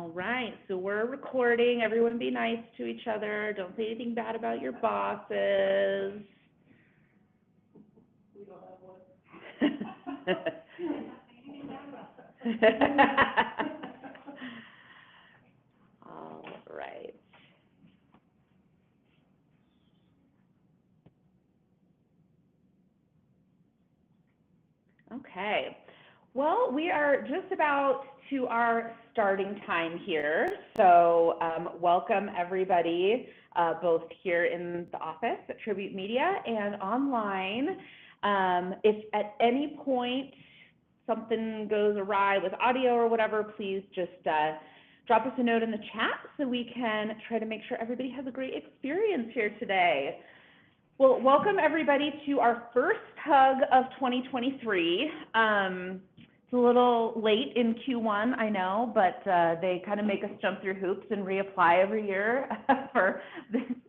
All right, so we're recording. Everyone be nice to each other. Don't say anything bad about your bosses. We don't have one. All right. Okay. Well, we are just about to our starting time here. So welcome everybody, both here in the office at Tribute Media and online. If at any point something goes awry with audio or whatever, please just drop us a note in the chat so we can try to make sure everybody has a great experience here today. Well, welcome everybody to our first hug of 2023. It's a little late in Q1, I know, but they kind of make us jump through hoops and reapply every year for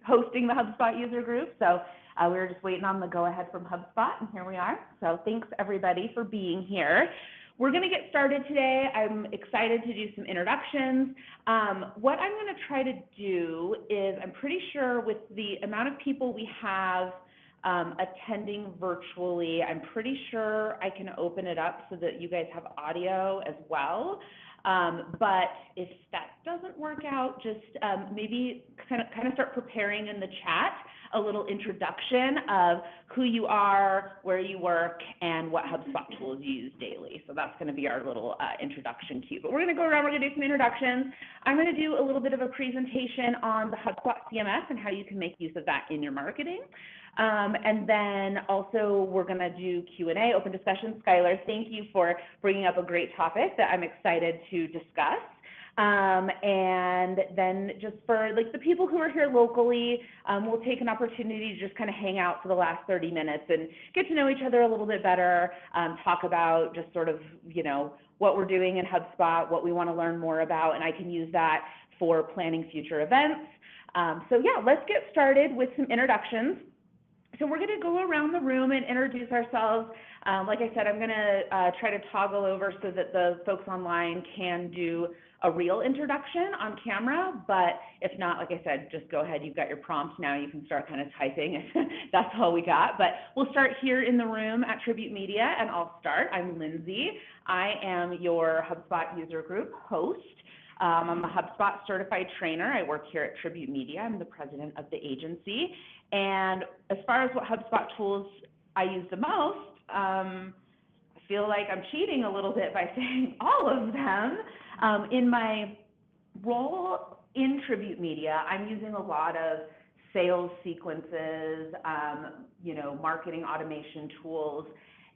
hosting the HubSpot user group. So we were just waiting on the go-ahead from HubSpot, and here we are. So thanks everybody for being here. We're going to get started today. I'm excited to do some introductions. What I'm going to try to do is, I'm pretty sure with the amount of people we have attending virtually, I'm pretty sure I can open it up so that you guys have audio as well. But if that doesn't work out, just maybe kind of start preparing in the chat a little introduction of who you are, where you work, and what HubSpot tools you use daily. So that's going to be our little introduction cue. But we're going to go around, we're going to do some introductions. I'm going to do a little bit of a presentation on the HubSpot CMS and how you can make use of that in your marketing. And then also we're going to do Q&A, open discussion. Skylar, thank you for bringing up a great topic that I'm excited to discuss. And then just for like the people who are here locally, we'll take an opportunity to just kind of hang out for the last 30 minutes and get to know each other a little bit better, talk about just sort of, you know, what we're doing in HubSpot, what we want to learn more about, and I can use that for planning future events. So yeah, let's get started with some introductions. So we're going to go around the room and introduce ourselves. Like I said, I'm going to try to toggle over so that the folks online can do a real introduction on camera, but if not, like I said, just go ahead. You've got your prompt now. You can start kind of typing. That's all we got. But we'll start here in the room at Tribute Media, and I'll start. I'm Lindsay. I am your HubSpot user group host. I'm a HubSpot certified trainer. I work here at Tribute Media. I'm the president of the agency. And as far as what HubSpot tools I use the most, I feel like I'm cheating a little bit by saying all of them. In my role in Tribute Media, I'm using a lot of sales sequences, you know, marketing automation tools.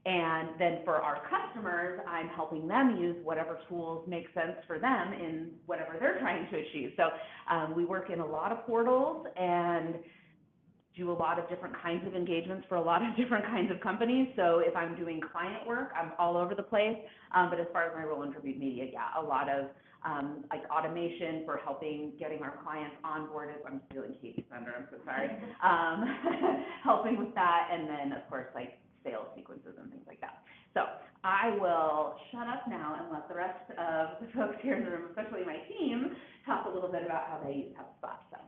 And then for our customers, I'm helping them use whatever tools make sense for them in whatever they're trying to achieve. So we work in a lot of portals and do a lot of different kinds of engagements for a lot of different kinds of companies. So if I'm doing client work, I'm all over the place. But as far as my role in Tribute Media, yeah, a lot of like automation for getting our clients onboarded. I'm stealing Katie's thunder, I'm so sorry. Helping with that, and then of course like sales sequences and things like that. So I will shut up now and let the rest of the folks here in the room, especially my team, talk a little bit about how they use HubSpot. So.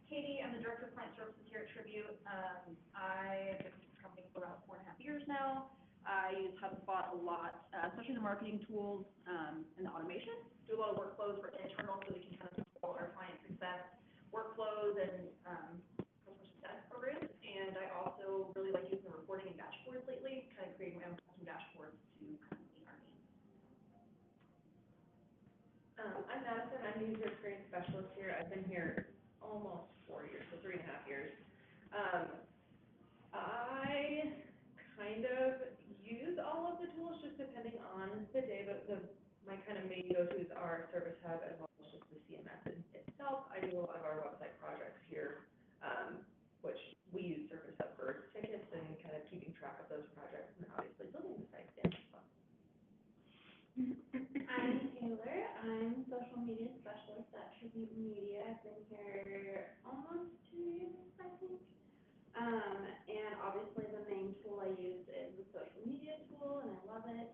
Katie, I'm the Director of Client Services here at Tribute. I've been with the company for about 4.5 years now. I use HubSpot a lot, especially the marketing tools and the automation. Do a lot of workflows for internal so we can kind of control our client success workflows and customer success programs. And I also really like using the reporting and dashboards lately, kind of creating my own custom dashboards to kind of meet our needs. I'm Madison. I'm the user experience specialist here. I've been here almost 4 years, so 3.5 years. I kind of use all of the tools just depending on the day, but my kind of main go-tos are Service Hub as well as just the CMS itself. I do a lot of our website projects here, which we use Service Hub for tickets and kind of keeping track of those projects, and then obviously building the site stands as well. I'm Taylor. I'm social media specialist at Tribute Media. I've been here almost 2 years, I think. And obviously the main tool I use is the social media tool, and I love it.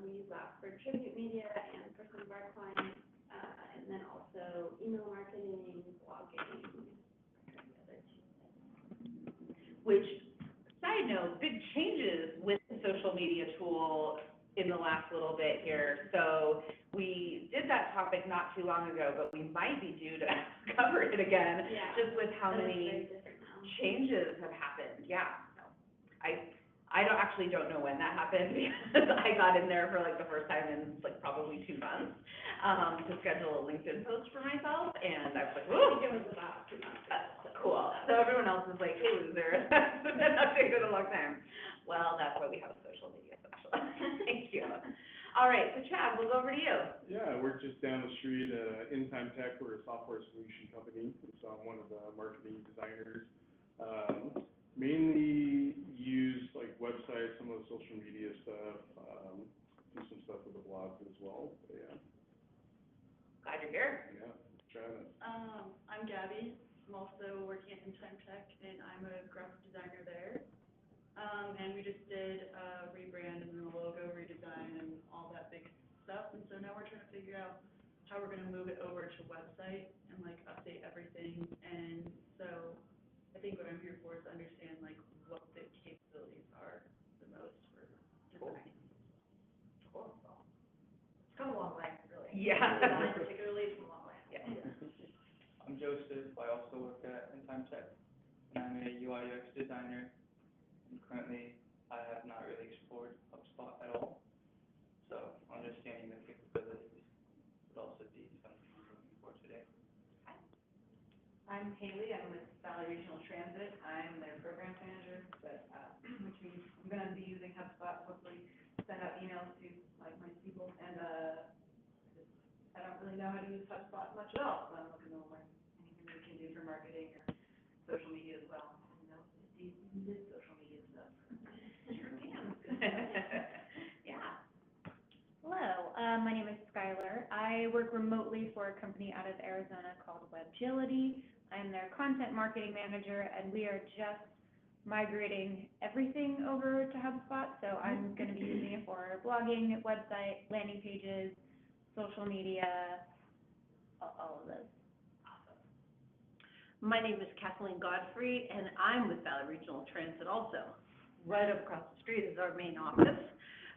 We use that for Tribute Media and for some of our clients. and then also email marketing, blogging, the other two things. Which, side note, big changes with the social media tool in the last little bit here. So we did that topic not too long ago, but we might be due to cover it again, Yeah. just with how That is many very different now. changes have happened. Yeah. So I don't know when that happened because I got in there for like the first time in like probably 2 months to schedule a LinkedIn post for myself, and I was like, I whoa. think it was about 2 months ago. Cool. So everyone else is like, hey, loser, that's been updated a long time. Well, that's why we have a social media specialist. Thank you. All right, so Chad, we'll go over to you. Yeah, we're just down the street, In Time Tech, we're a software solution company, so I'm one of the marketing designers. Mainly use like websites, some of the social media stuff, do some stuff with the blogs as well, but yeah, Glad you're here. trying to. I'm Gabby. I'm also working at In Time Tech, and I'm a graphic designer there. And we just did a rebrand and then a logo redesign and all that big stuff. And so now we're trying to figure out how we're gonna move it over to website and like update everything. And so I think what I'm here for is to understand like what the capabilities are the most for designing. Cool. It's come a long way, really. Yeah. Design particularly, it's come a long way. Yeah. I'm Joseph. I also work at In Time Tech, and I'm a UI/UX designer. And currently, I have not really explored HubSpot at all, so understanding the capabilities would also be something I'm looking for today. I'm Haley, I'm with Valley Regional Transit, I'm their program manager, but, which means I'm gonna be using HubSpot, hopefully send out emails to like my people, and, I don't really know how to use HubSpot much at all, so I'm looking to learn anything we can do for marketing or social media as well. I didn't know if Steve did social media stuff. Sure can. Yeah. Hello, my name is Skylar. I work remotely for a company out of Arizona called Webgility. I'm their content marketing manager, and we are just migrating everything over to HubSpot. So I'm going to be using it for blogging, website, landing pages, social media, all of those. My name is Kathleen Godfrey, and I'm with Valley Regional Transit also. Right up across the street is our main office.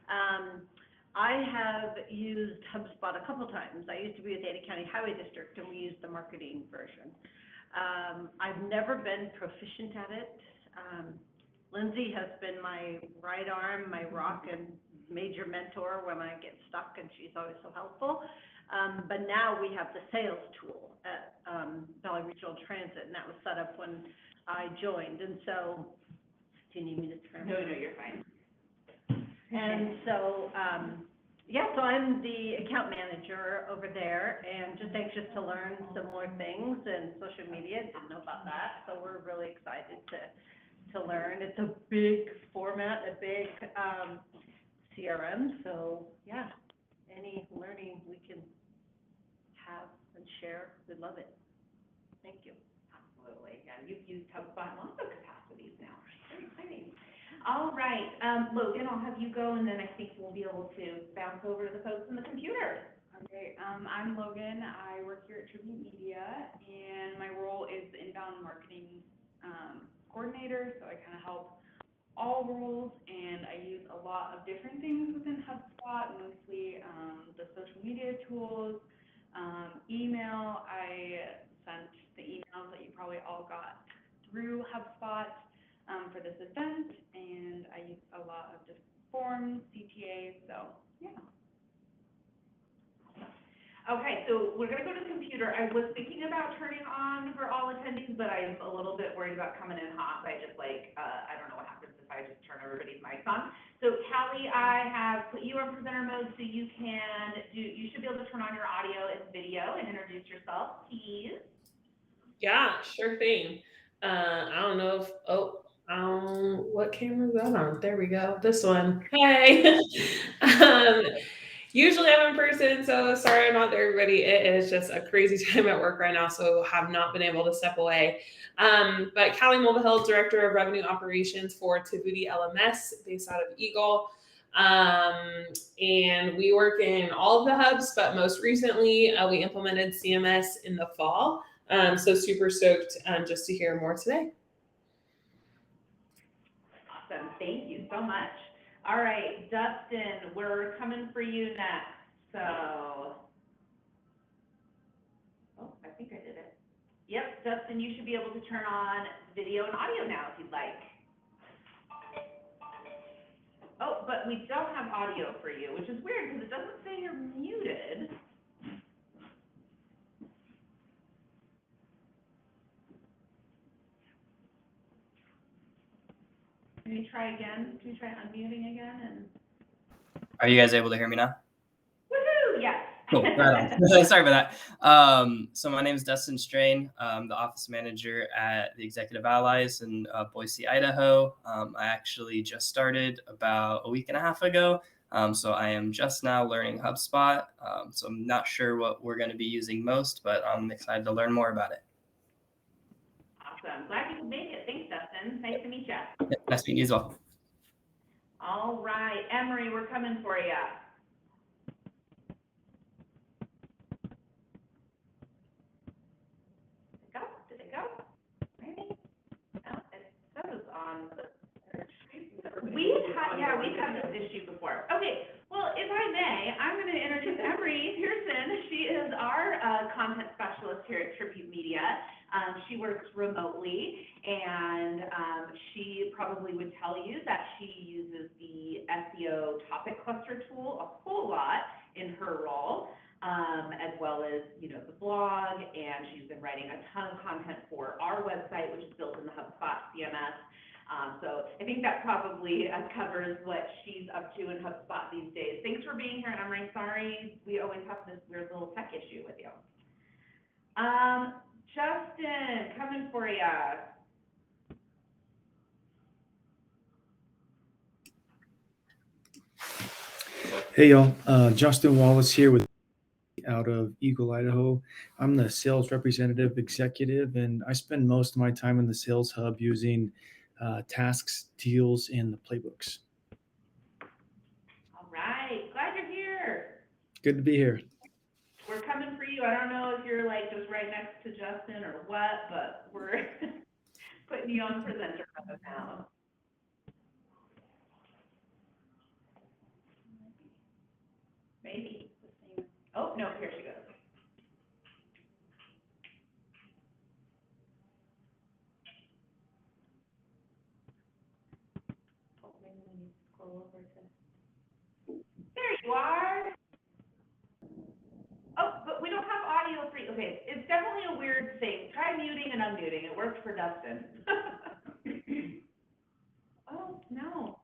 I have used HubSpot a couple times. I used to be with Ada County Highway District, and we used the marketing version. I've never been proficient at it. Lindsay has been my right arm, my rock, and major mentor when I get stuck, and she's always so helpful. But now we have the sales tool at Valley Regional Transit, and that was set up when I joined. And so, do you need me to turn? No, you're fine. And so, so I'm the account manager over there, and just anxious to learn some more things in social media. Didn't know about that, so we're really excited to learn. It's a big format, a big CRM, so yeah, any learning we can have and share, we'd love it. Thank you. Absolutely. Yeah, you've used HubSpot in lots of capacities now. Very exciting. All right, Logan, I'll have you go, and then I think we'll be able to bounce over to the folks in the computer. Okay, I'm Logan. I work here at Tribute Media, and my role is the inbound marketing coordinator, so I kind of help all roles, and I use a lot of different things within HubSpot, mostly the social media tools, email. I sent the emails that you probably all got through HubSpot for this event, and I use a lot of different forms, CTAs, so yeah. Okay, so we're gonna go to the computer. I was thinking about turning on for all attendees, but I'm a little bit worried about coming in hot by just like, I don't know what happens if I just turn everybody's mics on. So Callie, I have put you on presenter mode, so you should be able to turn on your audio and video and introduce yourself, please. Yeah, sure thing. I don't know if, what camera is that on? There we go. This one. Hey. Usually I'm in person, so sorry I'm not there, everybody. It is just a crazy time at work right now, so have not been able to step away. But Callie Mulvihill, Director of Revenue Operations for Tabuti LMS, based out of Eagle. And we work in all of the hubs, but most recently we implemented CMS in the fall. So super stoked just to hear more today. Awesome, thank you so much. All right, Dustin, we're coming for you next. So, oh, I think I did it. Yep, Dustin, you should be able to turn on video and audio now if you'd like. Oh, but we don't have audio for you, which is weird because it doesn't say you're muted. Can you try again? Can you try unmuting again? And are you guys able to hear me now? woohoo! Yes. Cool. Right on. Sorry about that. So my name is Dustin Strain. I'm the office manager at the Executive Allies in Boise, Idaho. I actually just started about a week and a half ago. So I am just now learning HubSpot. So I'm not sure what we're going to be using most, but I'm excited to learn more about it. Awesome. Glad you could make it. Thanks, Dustin. Nice to meet you. Yeah, nice to meet you as well. All right, Emery, we're coming for you. Did it go? Maybe? No, it says on the. We've had this issue before. Okay, well, if I may, I'm going to introduce Emery Pearson. She is our content specialist here at Tribute Media. She works remotely, and she probably would tell you that she uses the SEO topic cluster tool a whole lot in her role, as well as, you know, the blog, and she's been writing a ton of content for our website, which is built in the HubSpot CMS. So I think that probably covers what she's up to in HubSpot these days. Thanks for being here, and I'm really sorry we always have this weird little tech issue with you. Justin, coming for you. Hey y'all, Justin Wallace here with out of Eagle, Idaho. I'm the sales representative executive, and I spend most of my time in the sales hub using tasks, deals, and the playbooks. All right, glad you're here. Good to be here. We're coming for you. I don't know if you're like just right next to Justin or what, but we're putting you on presenter mode now. Maybe. Oh, no, here she goes. Oh, maybe we need to scroll over to. There you are. Oh, but we don't have audio for you. Okay, it's definitely a weird thing. Try muting and unmuting. It worked for Dustin. Oh, no.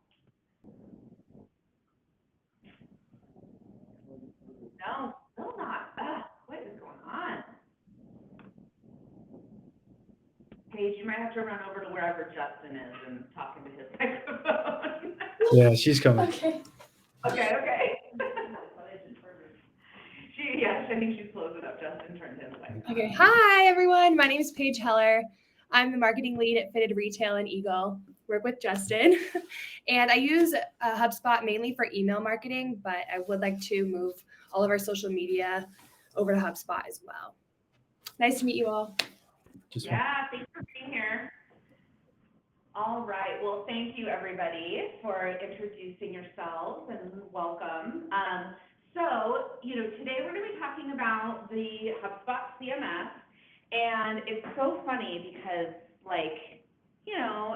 No, still not. What is going on? Paige, you might have to run over to wherever Justin is and talk into his microphone. Yeah, she's coming. Okay. I think she's close enough. Justin turned his way. Okay. Hi, everyone. My name is Paige Heller. I'm the marketing lead at Fitted Retail in Eagle. Work with Justin. And I use HubSpot mainly for email marketing, but I would like to move all of our social media over to HubSpot as well. Nice to meet you all. Yeah, thanks for being here. All right. Well, thank you, everybody, for introducing yourselves and welcome. So, today we're going to be talking about the HubSpot CMS, and it's so funny because,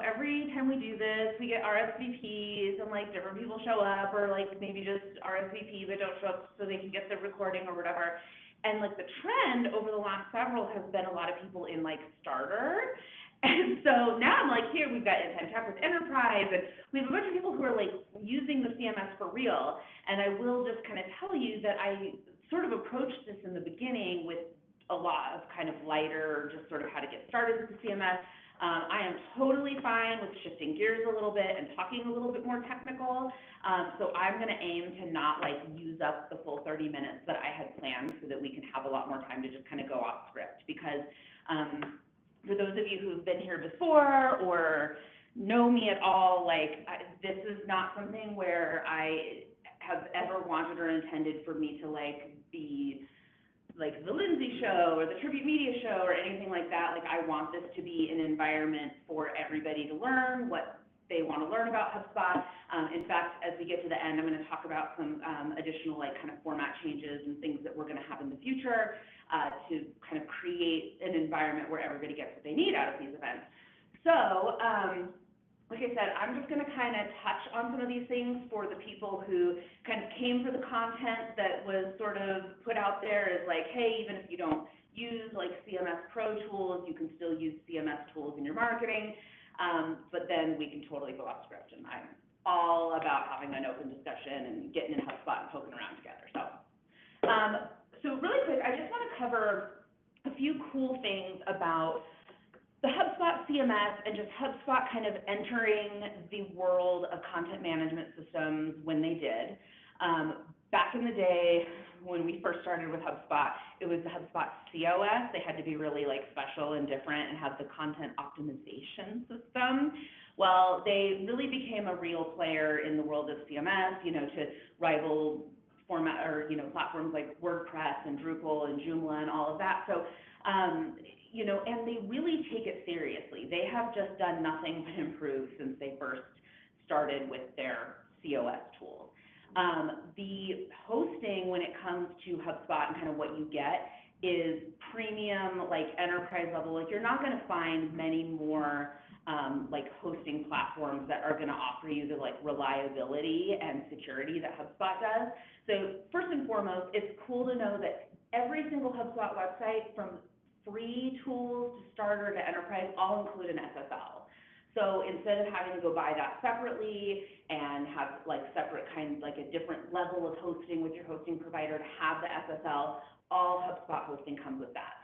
every time we do this, we get RSVPs and, different people show up, or, maybe just RSVP but don't show up so they can get the recording or whatever. And, the trend over the last several has been a lot of people in, starter. And so now I'm here, we've got Intent Chat with Enterprise, and we have a bunch of people who are using the CMS for real. And I will just kind of tell you that I sort of approached this in the beginning with a lot of kind of lighter, just sort of how to get started with the CMS. I am totally fine with shifting gears a little bit and talking a little bit more technical. So I'm going to aim to not use up the full 30 minutes that I had planned so that we can have a lot more time to just kind of go off script, because for those of you who've been here before, or know me at all, like, this is not something where I have ever wanted or intended for me to, like, be like the Lindsay show or the Tribute Media show or anything like that. Like, I want this to be an environment for everybody to learn what they want to learn about HubSpot. In fact, as we get to the end, I'm going to talk about some additional, like, kind of format changes and things that we're going to have in the future to kind of create an environment where everybody gets what they need out of these events. So, like I said, I'm just going to kind of touch on some of these things for the people who kind of came for the content that was sort of put out there as like, hey, even if you don't use like CMS Pro tools, you can still use CMS tools in your marketing. But then we can totally go off script, and I'm all about having an open discussion and getting in HubSpot and poking around together. So really quick, I just want to cover a few cool things about the HubSpot CMS and just HubSpot kind of entering the world of content management systems when they did. Back in the day, when we first started with HubSpot, it was the HubSpot COS. They had to be really like special and different and have the content optimization system. Well, they really became a real player in the world of CMS, you know, to rival format or, you know, platforms like WordPress and Drupal and Joomla and all of that. So, you know, and they really take it seriously. They have just done nothing but improve since they first started with their COS tools. The hosting, when it comes to HubSpot and kind of what you get, is premium, like enterprise level. Like, you're not going to find many more like hosting platforms that are going to offer you the like reliability and security that HubSpot does. So first and foremost, it's cool to know that every single HubSpot website, from free tools to starter to enterprise, all include an SSL. So instead of having to go buy that separately and have like separate kinds, like a different level of hosting with your hosting provider to have the SSL, all HubSpot hosting comes with that.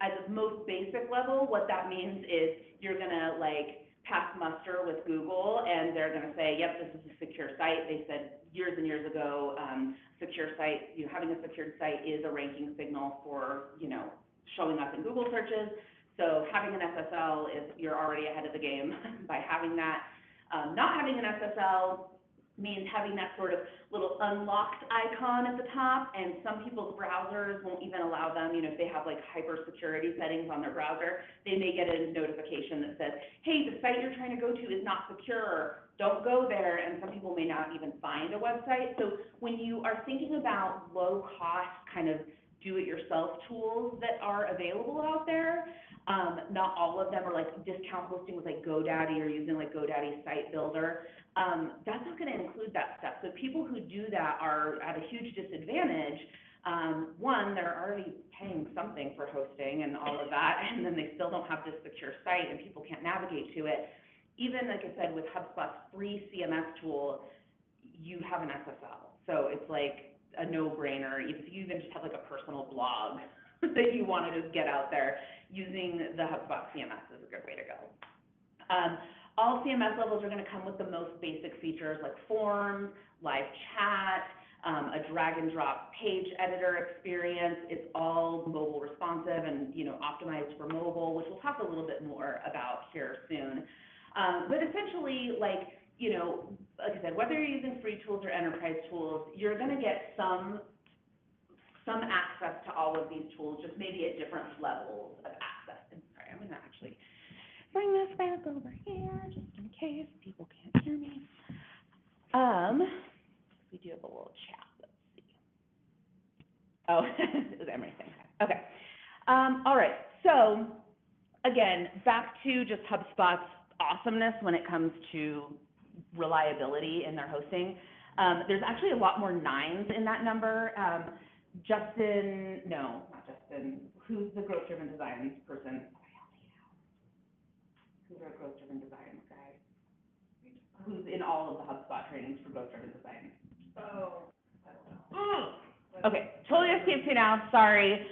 At the most basic level, what that means is you're gonna like pass muster with Google, and they're gonna say, yep, this is a secure site. They said years and years ago, secure site, you know, having a secured site is a ranking signal for, you know, showing up in Google searches. So having an SSL is, you're already ahead of the game by having that. Not having an SSL means having that sort of little unlocked icon at the top, and some people's browsers won't even allow them, you know, if they have like hyper security settings on their browser, they may get a notification that says, hey, the site you're trying to go to is not secure, don't go there, and some people may not even find a website. So when you are thinking about low cost kind of do-it-yourself tools that are available out there, not all of them are like discount hosting with like GoDaddy or using like GoDaddy Site Builder. That's not going to include that stuff. So people who do that are at a huge disadvantage. One, they're already paying something for hosting and all of that, and then they still don't have this secure site and people can't navigate to it. Even, like I said, with HubSpot's free CMS tool, you have an SSL. So it's like a no-brainer. If you even just have like a personal blog that you want to just get out there, using the HubSpot CMS is a good way to go. All CMS levels are going to come with the most basic features like forms, live chat, a drag and drop page editor experience. It's all mobile responsive and, you know, optimized for mobile, which we'll talk a little bit more about here soon. But essentially, like, you know, like I said, whether you're using free tools or enterprise tools, you're going to get some access to all of these tools, just maybe at different levels of access. And sorry, I'm going to actually bring this back over here, just in case people can't hear me. We do have a little chat. Let's see. Oh, is everything okay? All right. So again, back to just HubSpot's awesomeness when it comes to reliability in their hosting. There's actually a lot more nines in that number. Justin, no, not Justin. Who's the growth-driven design person? Who's our growth-driven design guy? Who's in all of the HubSpot trainings for growth-driven design? Oh, I don't know. Okay, totally escaped me now. Sorry.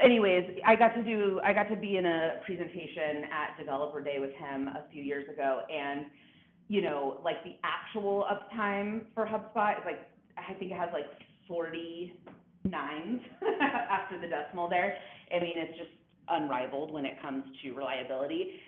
Anyways, I got to be in a presentation at Developer Day with him a few years ago, and you know, like the actual uptime for HubSpot is like, I think it has like 49s after the decimal there. I mean, it's just unrivaled when it comes to reliability.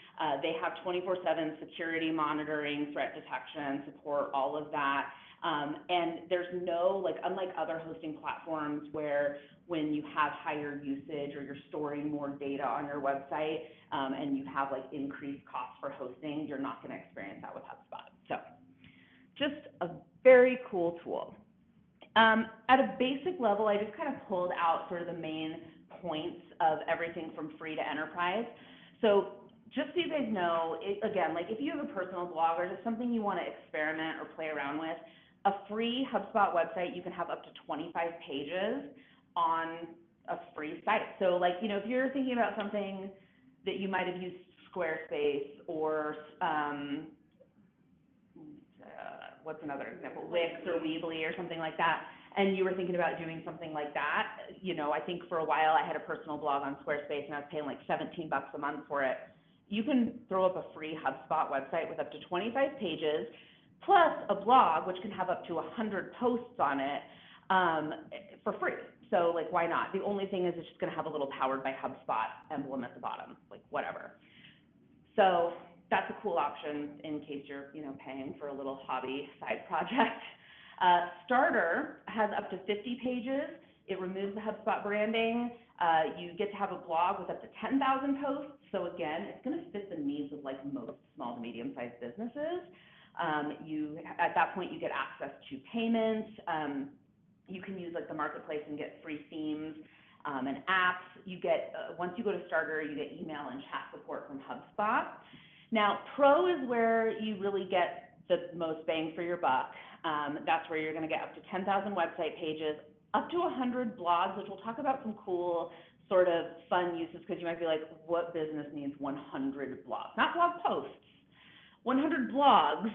They have 24/7 security monitoring, threat detection, support, all of that. And there's no, like, unlike other hosting platforms where when you have higher usage or you're storing more data on your website, and you have like increased costs for hosting, you're not going to experience that with HubSpot. So just a very cool tool. At a basic level, I just kind of pulled out sort of the main points of everything from free to enterprise. So just so you guys know, again, like if you have a personal blog or just something you want to experiment or play around with, a free HubSpot website, you can have up to 25 pages on a free site. So like, you know, if you're thinking about something that you might have used Squarespace or what's another example, Wix or Weebly or something like that, and you were thinking about doing something like that, you know, I think for a while I had a personal blog on Squarespace and I was paying like $17 a month for it. You can throw up a free HubSpot website with up to 25 pages, plus a blog, which can have up to 100 posts on it, for free. So like, why not? The only thing is it's just gonna have a little powered by HubSpot emblem at the bottom, like whatever. So that's a cool option in case you're, you know, paying for a little hobby side project. Starter has up to 50 pages. It removes the HubSpot branding. You get to have a blog with up to 10,000 posts. So again, it's going to fit the needs of like most small to medium-sized businesses. At that point, you get access to payments. You can use like the marketplace and get free themes and apps. You get, once you go to Starter, you get email and chat support from HubSpot. Now, Pro is where you really get the most bang for your buck. That's where you're going to get up to 10,000 website pages, up to 100 blogs, which we'll talk about some cool sort of fun uses, because you might be like, what business needs 100 blogs? Not blog posts, 100 blogs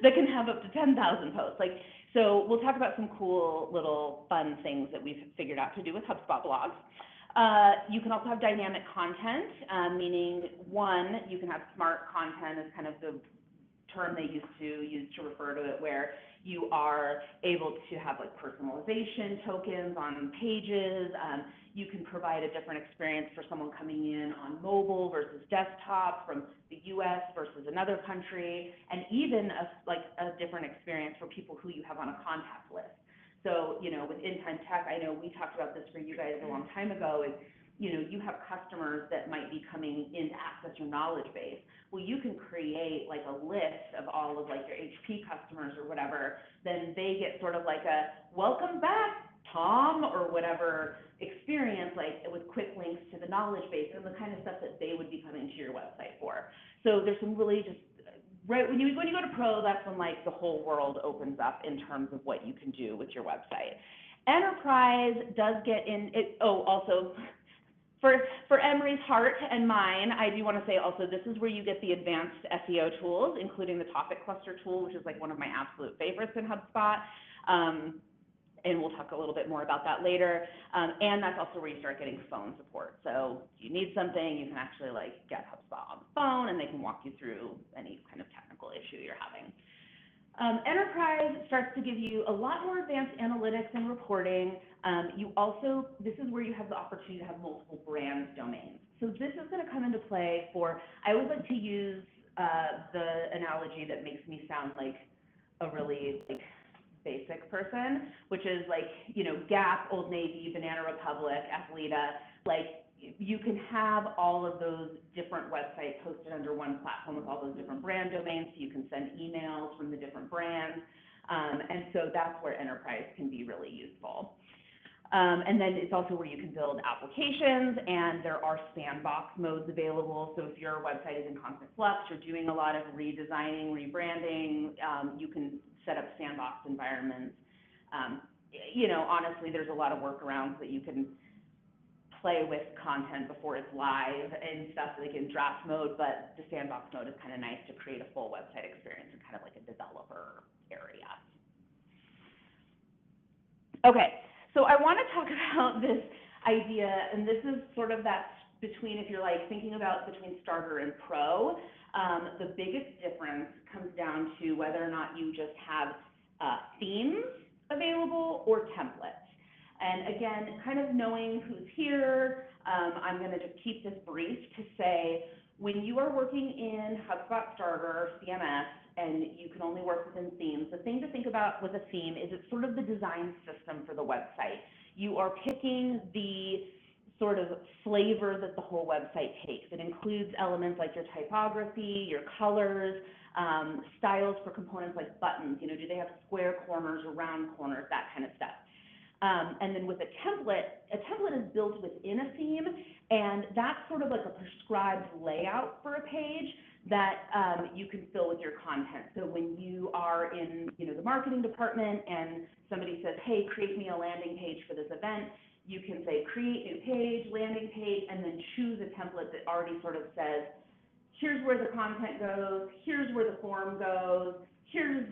that can have up to 10,000 posts. Like, so we'll talk about some cool little fun things that we've figured out to do with HubSpot blogs. You can also have dynamic content, meaning one, you can have smart content is kind of the term they used to use to refer to it, where you are able to have like personalization tokens on pages. You can provide a different experience for someone coming in on mobile versus desktop, from the US versus another country, and even a different experience for people who you have on a contact list. So, you know, with In-Time Tech, I know we talked about this for you guys a long time ago, is, you know, you have customers that might be coming in to access your knowledge base. Well, you can create like a list of all of like your HP customers or whatever, then they get sort of like a welcome back, Tom, or whatever experience, like with quick links to the knowledge base and the kind of stuff that they would be coming to your website for. So there's some really just, right, when you go to Pro, that's when like the whole world opens up in terms of what you can do with your website. Enterprise does get in, also, for Emery's heart and mine, I do want to say also, this is where you get the advanced SEO tools, including the topic cluster tool, which is like one of my absolute favorites in HubSpot. And we'll talk a little bit more about that later. And that's also where you start getting phone support. So if you need something, you can actually like get HubSpot on the phone and they can walk you through any kind of technical issue you're having. Enterprise starts to give you a lot more advanced analytics and reporting. This is where you have the opportunity to have multiple brand domains. So this is going to come into play for, I always like to use the analogy that makes me sound like a really like basic person, which is like, you know, Gap, Old Navy, Banana Republic, Athleta, like you can have all of those different websites hosted under one platform with all those different brand domains, so you can send emails from the different brands, and so that's where Enterprise can be really useful. And then it's also where you can build applications, and there are sandbox modes available. So if your website is in constant flux, you're doing a lot of redesigning, rebranding, you can set up sandbox environments. You know, honestly, there's a lot of workarounds that you can play with content before it's live and stuff, like in draft mode, but the sandbox mode is kind of nice to create a full website experience in kind of like a developer area. Okay. So I want to talk about this idea, and this is sort of that between, if you're like thinking about between Starter and Pro, the biggest difference comes down to whether or not you just have themes available or templates. And again, kind of knowing who's here, I'm going to just keep this brief to say when you are working in HubSpot Starter or CMS and you can only work within themes, the thing to think about with a theme is it's sort of the design system for the website. You are picking the sort of flavor that the whole website takes. It includes elements like your typography, your colors, styles for components like buttons. You know, do they have square corners or round corners, that kind of stuff. And then with a template is built within a theme, and that's sort of like a prescribed layout for a page that you can fill with your content. So when you are in, you know, the marketing department and somebody says, hey, create me a landing page for this event, you can say create new page, landing page, and then choose a template that already sort of says, here's where the content goes, here's where the form goes, here's,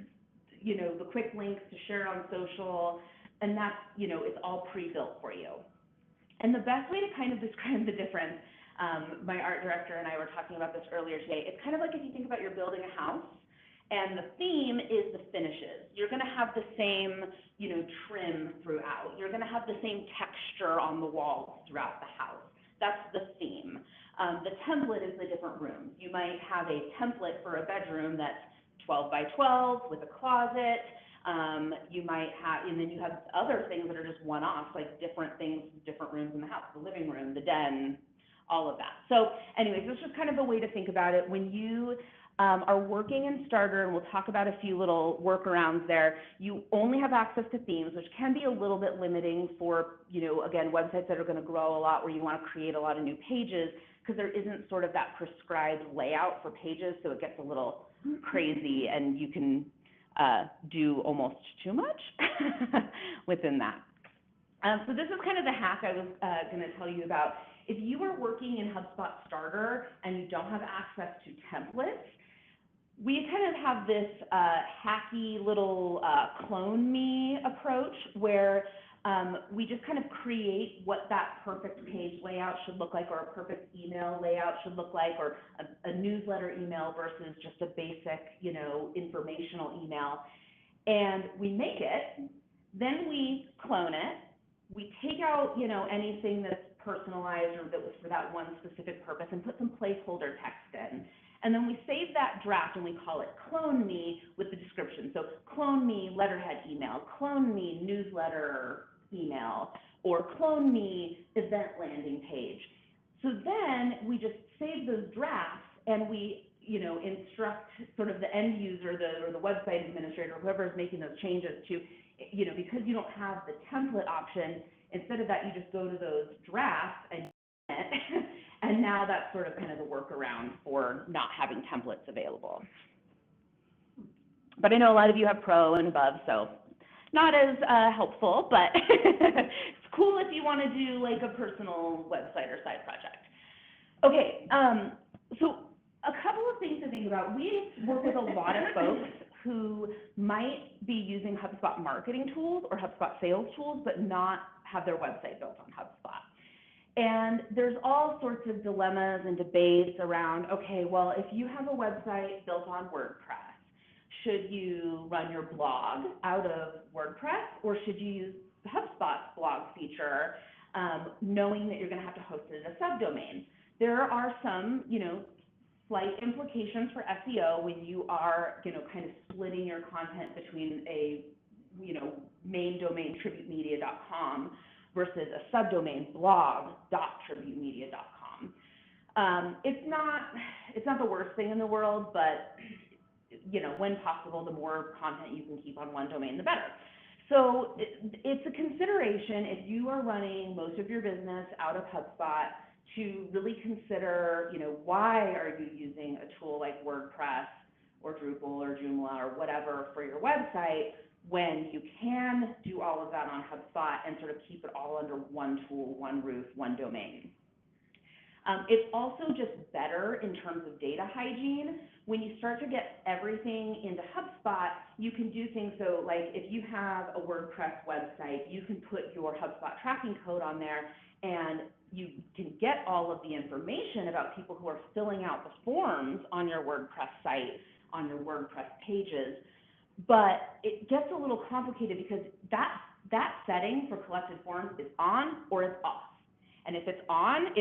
you know, the quick links to share on social, and that's, you know, it's all pre-built for you. And the best way to kind of describe the difference, my art director and I were talking about this earlier today, it's kind of like if you think about you're building a house, and the theme is the finishes. You're gonna have the same, you know, trim throughout. You're gonna have the same texture on the walls throughout the house. That's the theme. The template is the different rooms. You might have a template for a bedroom that's 12 by 12 with a closet. You might have, and then you have other things that are just one-offs, like different things, different rooms in the house, the living room, the den, all of that. So anyways, this is just kind of a way to think about it. When you are working in Starter, and we'll talk about a few little workarounds there, you only have access to themes, which can be a little bit limiting for, you know, again, websites that are going to grow a lot where you want to create a lot of new pages, because there isn't sort of that prescribed layout for pages, so it gets a little crazy and you can do almost too much within that. So this is kind of the hack I was going to tell you about. If you are working in HubSpot Starter and you don't have access to templates, we kind of have this hacky little clone me approach where we just kind of create what that perfect page layout should look like, or a perfect email layout should look like, or a newsletter email versus just a basic, you know, informational email. And we make it, then we clone it, we take out, you know, anything that's personalized or that was for that one specific purpose and put some placeholder text in. And then we save that draft and we call it clone me with the description. So clone me letterhead email, clone me newsletter email, or clone me event landing page. So then we just save those drafts and we, you know, instruct sort of the end user, or the website administrator, whoever is making those changes to, you know, because you don't have the template option, instead of that, you just go to those drafts and and now that's sort of kind of the workaround for not having templates available. But I know a lot of you have Pro and above, so not as helpful, but it's cool if you want to do like a personal website or side project. Okay, so a couple of things to think about. We work with a lot of folks who might be using HubSpot marketing tools or HubSpot sales tools, but not have their website built on HubSpot. And there's all sorts of dilemmas and debates around, okay, well, if you have a website built on WordPress, should you run your blog out of WordPress, or should you use HubSpot's blog feature, knowing that you're going to have to host it as a subdomain? There are some, you know, slight implications for SEO when you are, you know, kind of splitting your content between a, you know, main domain tributemedia.com versus a subdomain blog.tributemedia.com. It's not the worst thing in the world, but, you know, when possible, the more content you can keep on one domain, the better. So it's a consideration if you are running most of your business out of HubSpot to really consider, you know, why are you using a tool like WordPress or Drupal or Joomla or whatever for your website, when you can do all of that on HubSpot and sort of keep it all under one tool, one roof, one domain. It's also just better in terms of data hygiene. When you start to get everything into HubSpot, you can do things, so like if you have a WordPress website, you can put your HubSpot tracking code on there, and you can get all of the information about people who are filling out the forms on your WordPress site, on your WordPress pages. But it gets a little complicated because that setting for collected forms is on or it's off. And if it's on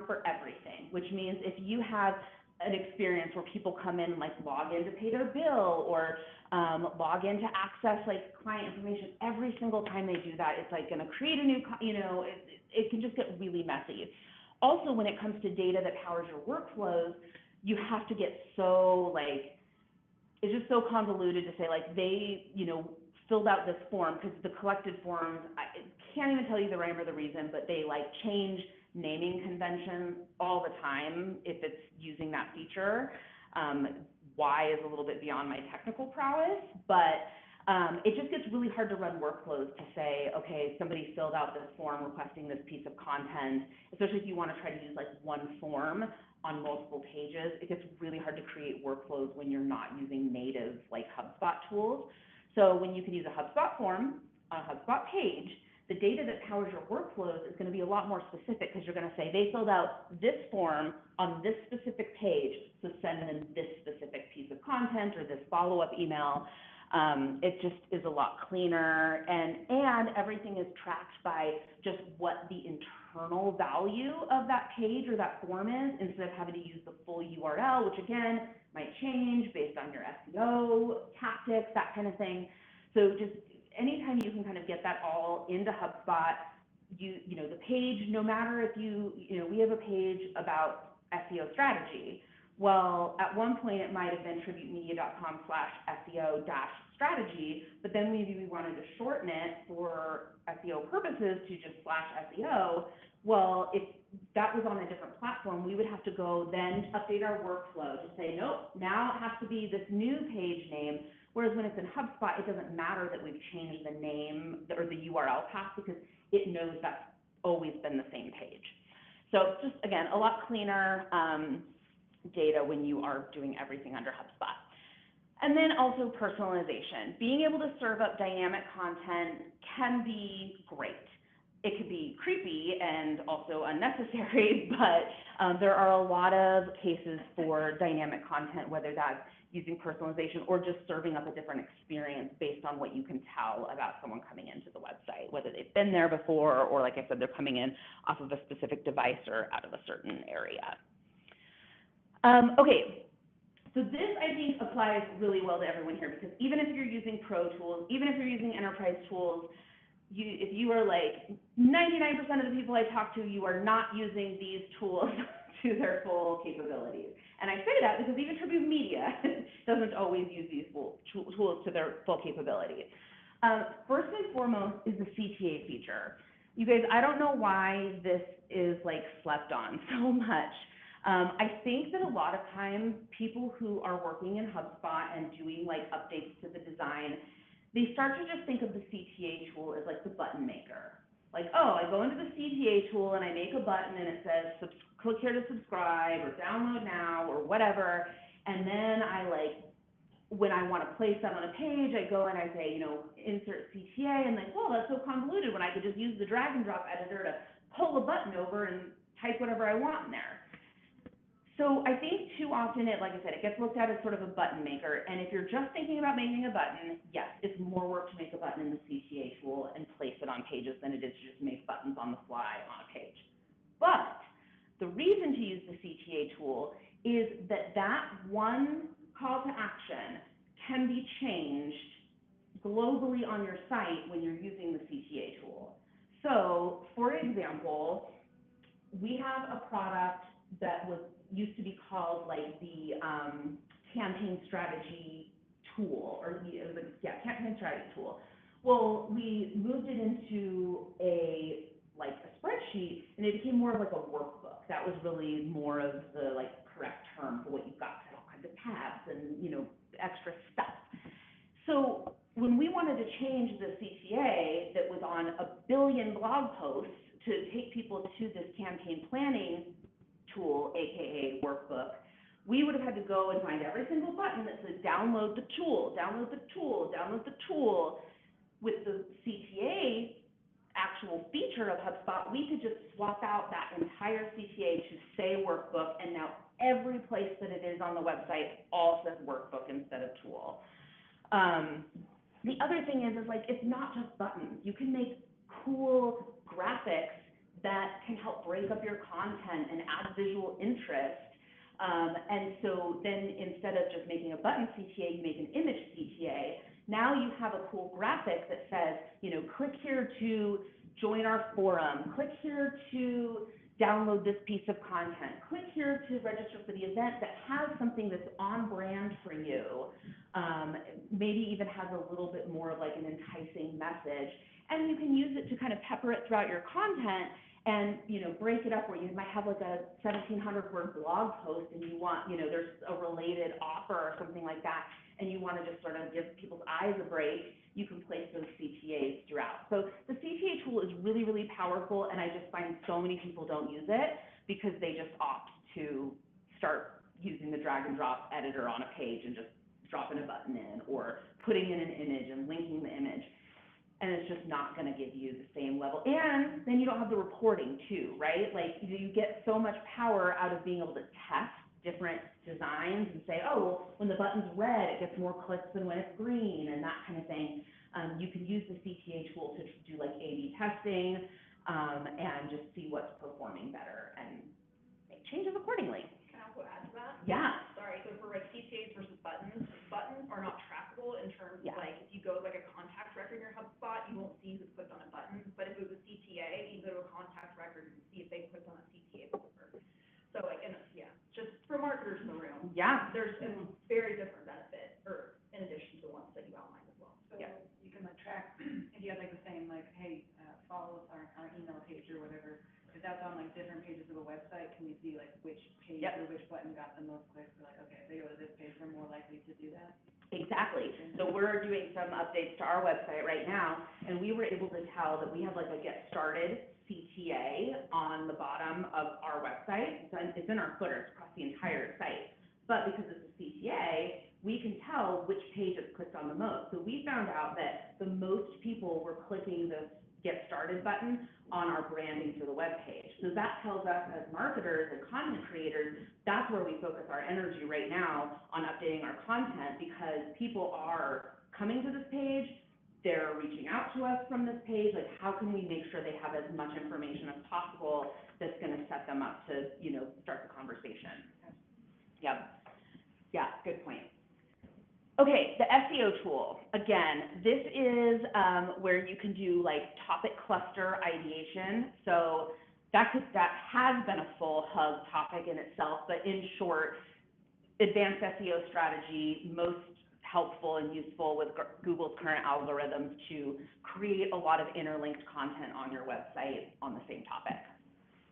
for everything, which means if you have an experience where people come in and like log in to pay their bill or log in to access like client information. Every single time they do that, it's like going to create a new, it can just get really messy. Also, when it comes to data that powers your workflows, you have to get so like, it's just so convoluted to say like they, filled out this form, because the collected forms, I can't even tell you the rhyme or the reason, but they like change naming conventions all the time if it's using that feature. Why is a little bit beyond my technical prowess, but it just gets really hard to run workflows to say, okay, somebody filled out this form requesting this piece of content, especially if you want to try to use like one form on multiple pages. It gets really hard to create workflows when you're not using native like HubSpot tools. So when you can use a HubSpot form on a HubSpot page, the data that powers your workflows is going to be a lot more specific, because you're going to say they filled out this form on this specific page, so send them this specific piece of content or this follow-up email. It just is a lot cleaner, and everything is tracked by just what the internal value of that page or that form is, instead of having to use the full URL, which again might change based on your SEO tactics, that kind of thing. So just anytime you can kind of get that all into HubSpot, the page, no matter if we have a page about SEO strategy. Well, at one point it might have been tributemedia.com/SEO-strategy, but then maybe we wanted to shorten it for SEO purposes to just /SEO. Well, if that was on a different platform, we would have to go then update our workflow to say, nope, now it has to be this new page name. Whereas when it's in HubSpot, it doesn't matter that we've changed the name or the URL path, because it knows that's always been the same page. So just, again, a lot cleaner data when you are doing everything under HubSpot. And then also personalization. Being able to serve up dynamic content can be great. It could be creepy and also unnecessary, but there are a lot of cases for dynamic content, whether that's using personalization or just serving up a different experience based on what you can tell about someone coming into the website, whether they've been there before or, like I said, they're coming in off of a specific device or out of a certain area. Okay, so this, I think, applies really well to everyone here, because even if you're using pro tools, even if you're using enterprise tools, if you are like 99% of the people I talk to, you are not using these tools to their full capabilities. And I say that because even Tribute Media doesn't always use these tools to their full capability. First and foremost is the CTA feature. You guys, I don't know why this is like slept on so much. I think that a lot of times people who are working in HubSpot and doing like updates to the design, they start to just think of the CTA tool as like the button maker. Like, oh, I go into the CTA tool and I make a button and it says, click here to subscribe or download now or whatever. And then I like, when I want to place that on a page, I go and I say, insert CTA, and like, well, that's so convoluted when I could just use the drag and drop editor to pull a button over and type whatever I want in there. So I think too often like I said, it gets looked at as sort of a button maker. And if you're just thinking about making a button, yes, it's more work to make a button in the CTA tool and place it on pages than it is to just make buttons on the fly on a page. But the reason to use the CTA tool is that one call to action can be changed globally on your site when you're using the CTA tool. So, for example, we have a product that used to be called like the campaign strategy tool, or campaign strategy tool. Well, we moved it into a spreadsheet, and it became more of like a workbook. That was really more of the like correct term for what you've got, all kinds of tabs and extra stuff. So when we wanted to change the CTA that was on 1 billion blog posts to take people to this campaign planning tool, aka workbook, we would have had to go and find every single button that says download the tool, download the tool, download the tool. With the CTA actual feature of HubSpot, we could just swap out that entire CTA to say workbook, and now every place that it is on the website all says workbook instead of tool. The other thing is like, it's not just buttons. You can make cool graphics that can help break up your content and add visual interest. And so then instead of just making a button CTA, you make an image CTA. Now you have a cool graphic that says, you know, click here to join our forum, click here to download this piece of content, click here to register for the event, that has something that's on brand for you, maybe even has a little bit more of like an enticing message. And you can use it to kind of pepper it throughout your content and, you know, break it up where you might have like a 1,700 word blog post and you want, you know, there's a related offer or something like that, and you want to just sort of give people's eyes a break, you can place those CTAs throughout. So the CTA tool is really, really powerful, and I just find so many people don't use it because they just opt to start using the drag and drop editor on a page and just dropping a button in or putting in an image and linking the image. And it's just not going to give you the same level. And then you don't have the reporting too, right? Like you get so much power out of being able to test different designs and say, oh, well, when the button's red, it gets more clicks than when it's green and that kind of thing. You can use the CTA tool to do like A/B testing and just see what's performing better and make changes accordingly. Can I also add to that? Yeah. Sorry, so for like CTAs versus buttons are not trackable in terms of like, if you go to like a contact record in your HubSpot, you won't see who clicked on a button, but if it was a CTA, you go to a contact record and see if they clicked on a CTA before. So like, and yeah, just for marketers in the room. Yeah. There's a very different benefit, or in addition to the ones that you outlined as well. So you can like track, if you have like the same, like, hey, follow us on our email page or whatever, if that's on like different pages of a website, can we see like which page or which button got the most clicks? We're like, okay, if they go to this page, we're more likely to do that. Exactly. So we're doing some updates to our website right now, and we were able to tell that we have like a get started CTA on the bottom of our website. It's in our footer, it's across the entire site. But because it's a CTA, we can tell which page it's clicked on the most. So we found out that the most people were clicking the get started button on our branding for the web page. So that tells us as marketers and content creators, that's where we focus our energy right now on updating our content, because people are coming to this page, they're reaching out to us from this page. Like, how can we make sure they have as much information as possible that's going to set them up to, you know, start the conversation? Yep. Yeah, good point. Okay, the SEO tool. Again, this is where you can do like topic cluster ideation. So that has been a full hub topic in itself, but in short, advanced SEO strategy, most helpful and useful with Google's current algorithms to create a lot of interlinked content on your website on the same topic.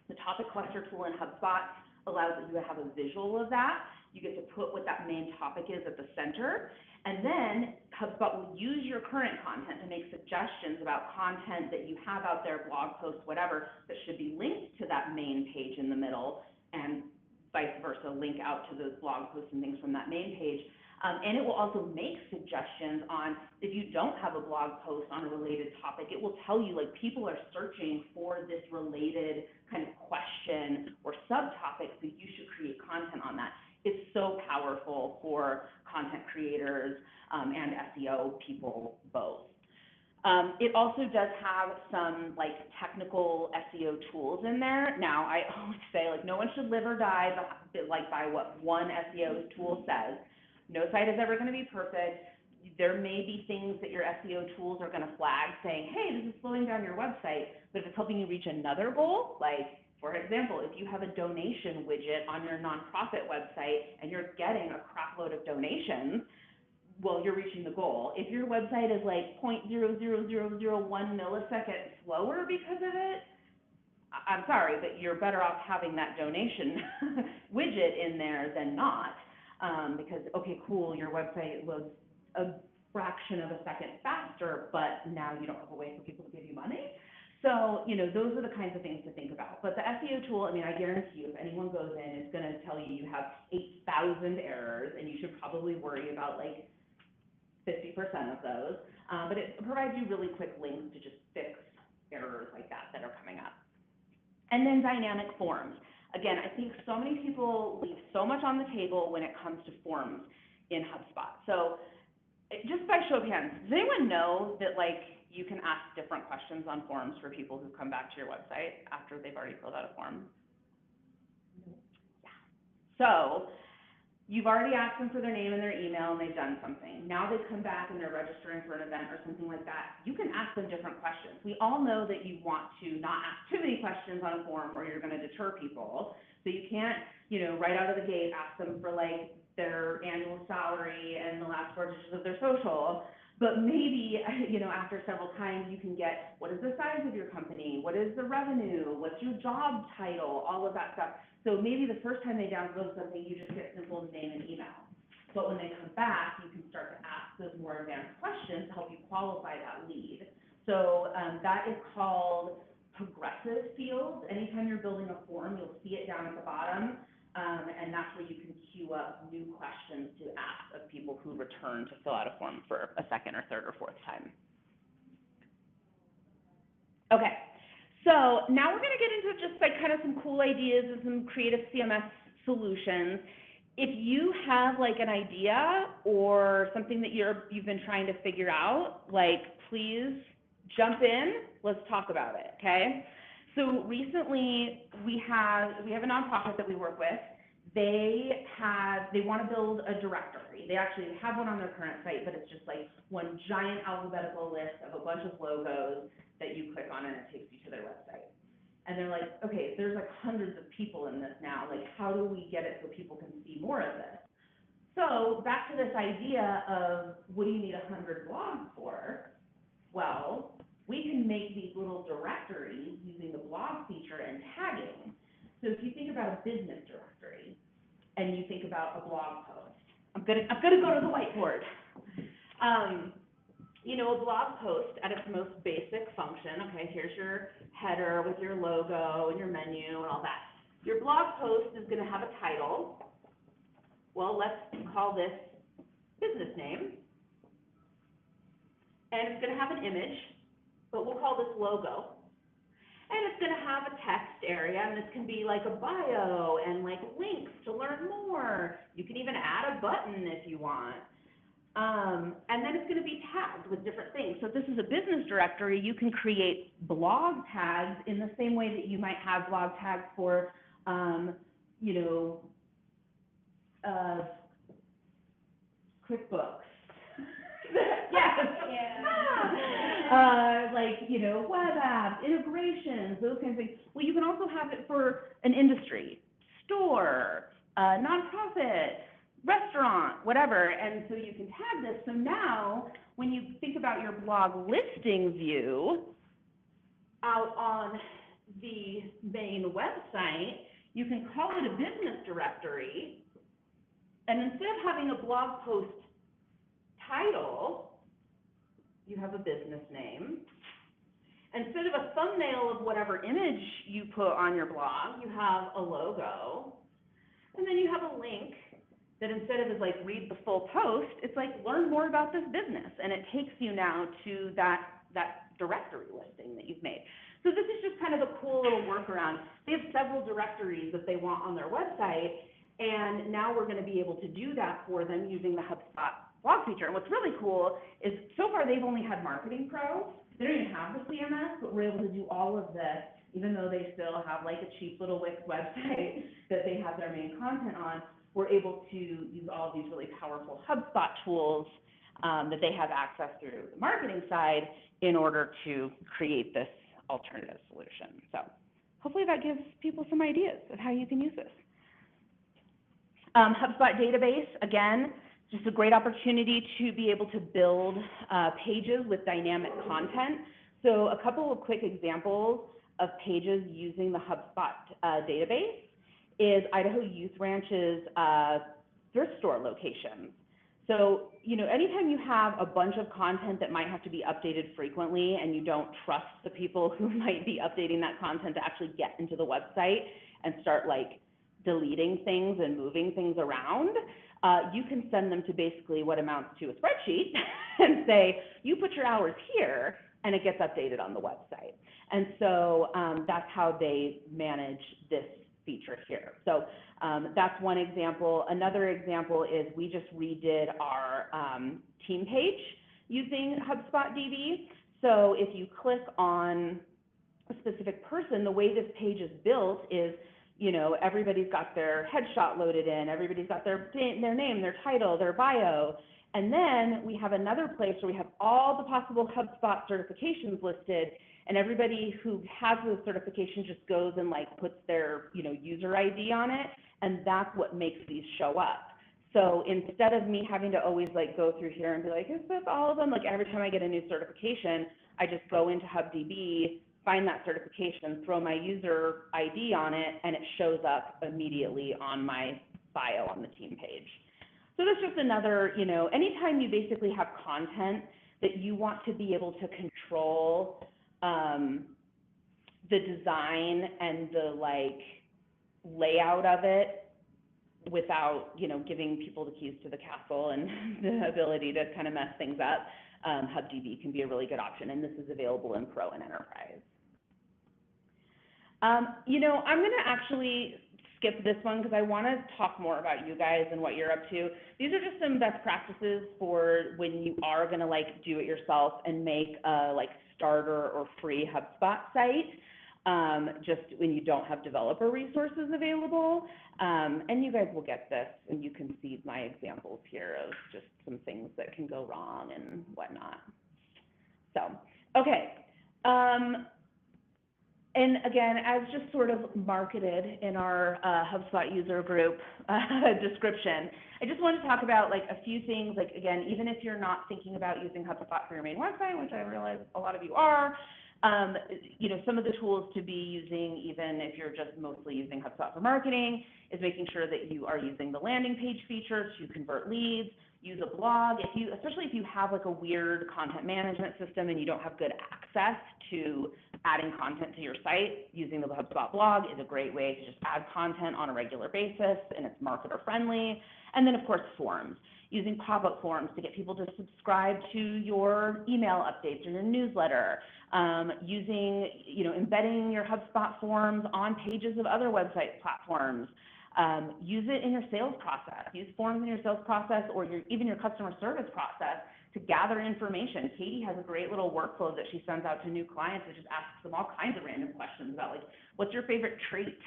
The topic cluster tool in HubSpot allows you to have a visual of that. You get to put what that main topic is at the center, and then HubSpot will use your current content to make suggestions about content that you have out there, blog posts, whatever, that should be linked to that main page in the middle, and vice versa, link out to those blog posts and things from that main page. And it will also make suggestions on, if you don't have a blog post on a related topic, it will tell you, like, people are searching for this related kind of question or subtopic, so you should create content on that. It's so powerful for content creators and SEO people both. It also does have some like technical SEO tools in there. Now, I always say, like, no one should live or die by what one SEO tool says. No site is ever going to be perfect. There may be things that your SEO tools are going to flag saying, hey, this is slowing down your website, but if it's helping you reach another goal, like, for example, if you have a donation widget on your nonprofit website and you're getting a crap load of donations, well, you're reaching the goal. If your website is like 0.00001 millisecond slower because of it, I'm sorry, but you're better off having that donation widget in there than not. Because, okay, cool, your website loads a fraction of a second faster, but now you don't have a way for people to give you money. So, you know, those are the kinds of things to think about. But the SEO tool, I mean, I guarantee you, if anyone goes in, it's going to tell you have 8,000 errors, and you should probably worry about like 50% of those. But it provides you really quick links to just fix errors like that are coming up. And then dynamic forms. Again, I think so many people leave so much on the table when it comes to forms in HubSpot. So just by show of hands, does anyone know that like you can ask different questions on forms for people who come back to your website after they've already filled out a form? Yeah. So you've already asked them for their name and their email, and they've done something. Now they come back and they're registering for an event or something like that. You can ask them different questions. We all know that you want to not ask too many questions on a form or you're going to deter people. So you can't, right out of the gate, ask them for like their annual salary and the last four digits of their social. But maybe, after several times, you can get, what is the size of your company? What is the revenue? What's your job title? All of that stuff. So maybe the first time they download something, you just get simple name and email. But when they come back, you can start to ask those more advanced questions to help you qualify that lead. So that is called progressive fields. Anytime you're building a form, you'll see it down at the bottom. And that's where you can queue up new questions to ask of people who return to fill out a form for a second or third or fourth time. Okay, so now we're going to get into just like kind of some cool ideas and some creative CMS solutions. If you have like an idea or something that you've been trying to figure out, like please jump in, let's talk about it, okay? So recently we have a nonprofit that we work with. They want to build a directory. They actually have one on their current site, but it's just like one giant alphabetical list of a bunch of logos that you click on and it takes you to their website. And they're like, okay, there's like hundreds of people in this now. Like, how do we get it so people can see more of this? So back to this idea of what do you need 100 blogs for? Well, we can make these little directories using the blog feature and tagging. So if you think about a business directory and you think about a blog post, I'm gonna go to the whiteboard. A blog post at its most basic function, okay, here's your header with your logo and your menu and all that. Your blog post is gonna have a title. Well, let's call this business name. And it's gonna have an image, but we'll call this logo. And it's gonna have a text area, and this can be like a bio and like links to learn more. You can even add a button if you want. And then it's gonna be tagged with different things. So if this is a business directory, you can create blog tags in the same way that you might have blog tags for, QuickBooks. Yes. Yeah. Web apps, integrations, those kinds of things. Well, you can also have it for an industry, store, nonprofit, restaurant, whatever. And so you can tag this. So now, when you think about your blog listing view out on the main website, you can call it a business directory. And instead of having a blog post title, you have a business name. Instead of a thumbnail of whatever image you put on your blog, you have a logo. And then you have a link that instead of like read the full post, it's like learn more about this business. And it takes you now to that directory listing that you've made. So this is just kind of a cool little workaround. They have several directories that they want on their website. And now we're going to be able to do that for them using the HubSpot blog feature. And what's really cool is so far they've only had Marketing Pro. They don't even have the CMS, but we're able to do all of this, even though they still have like a cheap little Wix website that they have their main content on. We're able to use all of these really powerful HubSpot tools that they have access through the marketing side in order to create this alternative solution. So hopefully that gives people some ideas of how you can use this. HubSpot database, again, just a great opportunity to be able to build pages with dynamic content. So a couple of quick examples of pages using the HubSpot database is Idaho Youth Ranch's thrift store locations. So, anytime you have a bunch of content that might have to be updated frequently and you don't trust the people who might be updating that content to actually get into the website and start like deleting things and moving things around, you can send them to basically what amounts to a spreadsheet and say, you put your hours here and it gets updated on the website. And so that's how they manage this feature here. So that's one example. Another example is we just redid our team page using HubSpot DB. So if you click on a specific person, the way this page is built is you know, everybody's got their headshot loaded in, everybody's got their name, their title, their bio. And then we have another place where we have all the possible HubSpot certifications listed, and everybody who has those certifications just goes and like puts their, you know, user ID on it, and that's what makes these show up. So instead of me having to always like go through here and be like, is this all of them? Like every time I get a new certification, I just go into HubDB, find that certification, throw my user ID on it, and it shows up immediately on my bio on the team page. So that's just another, you know, anytime you basically have content that you want to be able to control the design and the like layout of it without, you know, giving people the keys to the castle and the ability to kind of mess things up, HubDB can be a really good option, and this is available in Pro and Enterprise. You know, I'm going to actually skip this one because I want to talk more about you guys and what you're up to. These are just some best practices for when you are going to like do it yourself and make a like starter or free HubSpot site, just when you don't have developer resources available. And you guys will get this, and you can see my examples here of just some things that can go wrong and whatnot. So, okay. And again, as just sort of marketed in our HubSpot user group description, I just want to talk about like a few things, like again, even if you're not thinking about using HubSpot for your main website, which I realize a lot of you are, you know, some of the tools to be using, even if you're just mostly using HubSpot for marketing, is making sure that you are using the landing page feature to convert leads, use a blog. If you, especially if you have like a weird content management system and you don't have good access to adding content to your site, using the HubSpot blog is a great way to just add content on a regular basis, and it's marketer friendly. And then of course forms, using pop-up forms to get people to subscribe to your email updates or your newsletter, using, you know, embedding your HubSpot forms on pages of other website platforms. Use it in your sales process. Use forms in your sales process or even your customer service process to gather information. Katie has a great little workflow that she sends out to new clients that just asks them all kinds of random questions about like, what's your favorite trait?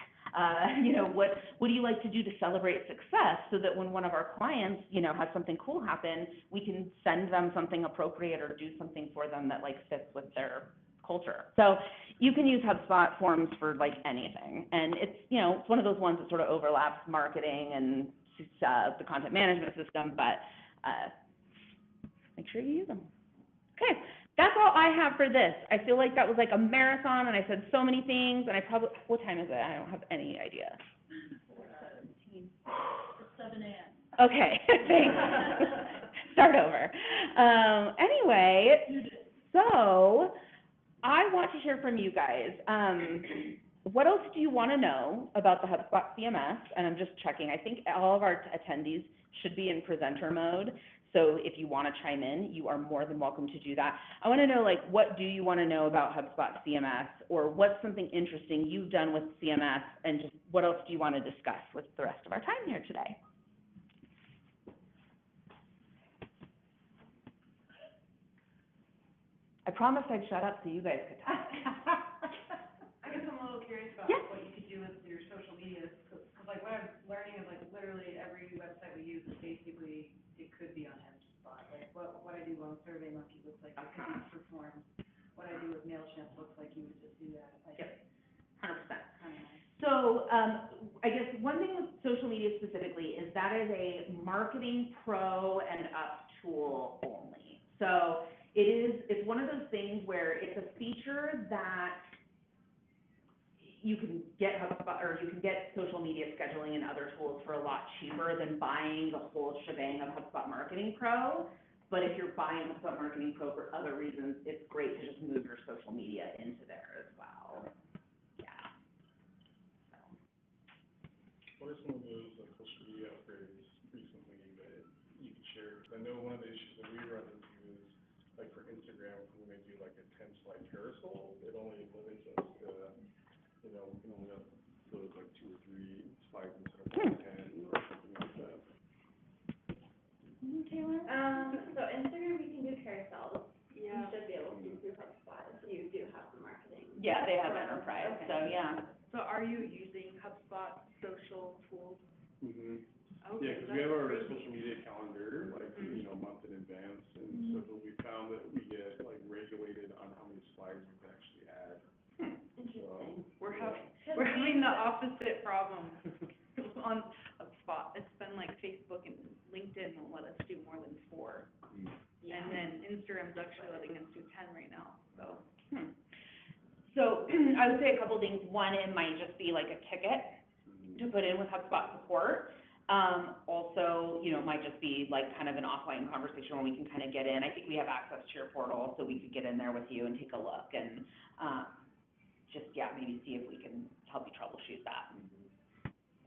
You know, what do you like to do to celebrate success, so that when one of our clients, you know, has something cool happen, we can send them something appropriate or do something for them that like fits with their culture. So you can use HubSpot forms for like anything. And it's, you know, it's one of those ones that sort of overlaps marketing and the content management system, but make sure you use them. Okay, that's all I have for this. I feel like that was like a marathon and I said so many things, and I probably, what time is it? I don't have any idea. 4:17. It's 7 a.m. Okay, thanks. Start over. Anyway, so I want to hear from you guys. What else do you want to know about the HubSpot CMS? And I'm just checking. I think all of our attendees should be in presenter mode. So if you want to chime in, you are more than welcome to do that. I want to know, like, what do you want to know about HubSpot CMS, or what's something interesting you've done with CMS, and just what else do you want to discuss with the rest of our time here today? I promised I'd shut up so you guys could talk. I guess I'm a little curious about what you could do with your social media, because like what I'm learning is like literally every website we use is basically, it could be on HubSpot. Like what I do on SurveyMonkey looks like it could be performed. What I do with MailChimp looks like you would just do that. Like, Yep, 100%. So I guess one thing with social media specifically is that is a marketing pro and up tool only. So it's one of those things where it's a feature that you can get HubSpot, or you can get social media scheduling and other tools for a lot cheaper than buying the whole shebang of HubSpot Marketing Pro. But if you're buying HubSpot Marketing Pro for other reasons, it's great to just move your social media into there as well. Yeah. So. What are some of those like social media upgrades recently that you can share? Because I know one of the issues that we run into is like for Instagram, when they do like a 10-slide carousel, it only limits us to, you know, we can only upload like 2 or 3 slides instead of 10 or something like that. Taylor? So Instagram, you can do carousels. You should be able to through HubSpot if you do have the marketing. Yeah, they have enterprise, so yeah. So So are you using HubSpot social tools? Mm-hmm. Okay, Yeah, because we have our crazy. social media calendar, like, you know, a month in advance, and so we found that we get like regulated on how many slides we can actually add. So, We're yeah. having the opposite problem on HubSpot. It's been like Facebook and LinkedIn won't let us do more than 4. And then Instagram's actually letting us do 10 right now, so. So I would say a couple things. One, it might just be like a ticket to put in with HubSpot support. Also, you know, it might just be like kind of an offline conversation where we can kind of get in. I think we have access to your portal, so we could get in there with you and take a look and, just, yeah, maybe see if we can help you troubleshoot that.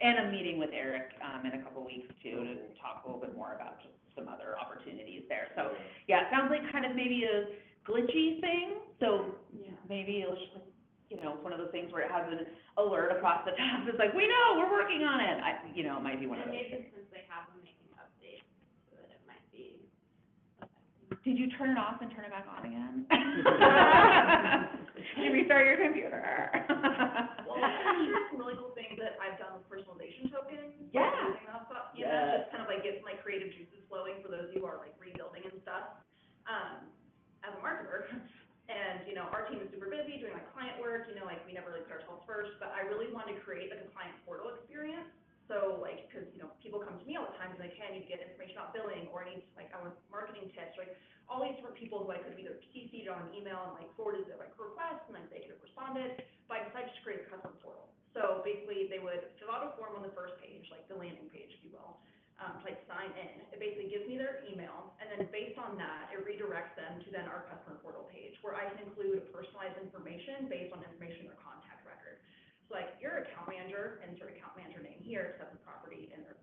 And a meeting with Eric, in a couple weeks too, to talk a little bit more about just some other opportunities there. So, yeah, it sounds like kind of maybe a glitchy thing, so maybe it'll just, you know, one of those things where it has an alert across the tab, it's like, we know, we're working on it. You know, it might be one of And those. maybe since they have them making updates, so that it might be. Did you turn it off and turn it back on again? Did you restart your computer? Well, I'm sure some really cool things that I've done with personalization tokens. Yeah. Using the HubSpot, you know, just kind of like gets my creative juices flowing for those of you who are like rebuilding and stuff. As a marketer, and, you know, our team is super busy doing like client work, you know, like we never really put ourselves first, but I really wanted to create like a client portal experience. So like, because, you know, people come to me all the time and like, hey, I need to get information about billing, or I need, like, I want marketing tips, like all these different people who I could have either CC'd on an email and like forwarded their like requests and like they could have responded, but I decided to create a custom portal. So basically they would fill out a form on the first page, like the landing page, if you will, to like sign in. It basically gives me their email, and then based on that, it redirects them to then our customer portal page, where I can include personalized information based on information in their contact record. So like, your account manager, insert account manager name here, set the property in their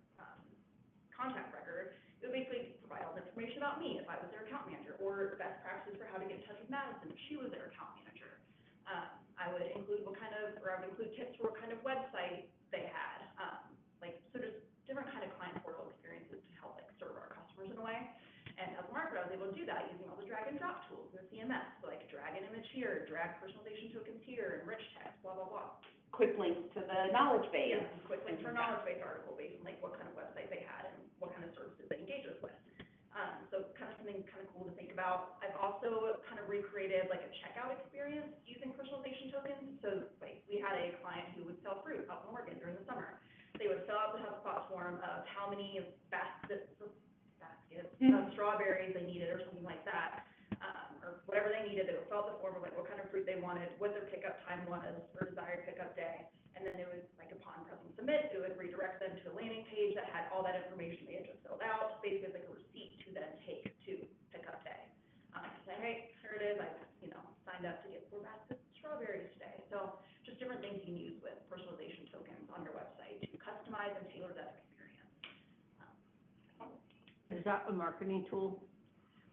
contact record. It would basically provide all the information about me if I was their account manager, or the best practices for how to get in touch with Madison if she was their account manager. I would include I would include tips for what kind of website they had. Like, so just different kind of client portal experiences to help like serve our customers in a way. And as a marketer, I was able to do that using all the drag and drop tools in the CMS. So like drag an image here, drag personalization tokens here, enrich text, blah, blah, blah. Quick links to the knowledge base. Yeah, quick link for a knowledge base article based on like what kind of website they had and what kind of services they engage us with. So kind of something kind of cool to think about. I've also kind of recreated like a checkout experience using personalization tokens. So like, we had a client who would sell fruit up in Oregon during the summer. They would fill out the HubSpot form of how many baskets of strawberries they needed or something like that, or whatever they needed. They would fill out the form of like what kind of fruit they wanted, what their pickup time was, or desired pickup day, and then it would, like, upon pressing submit, it would redirect them to a landing page that had all that information they had just filled out, basically like a receipt to then take to pickup day. Say, hey, here it is, I, you know, signed up to get 4 baskets of strawberries today. So just different things you can use with personalization tokens on your website to customize and tailor that experience. Is that a marketing tool?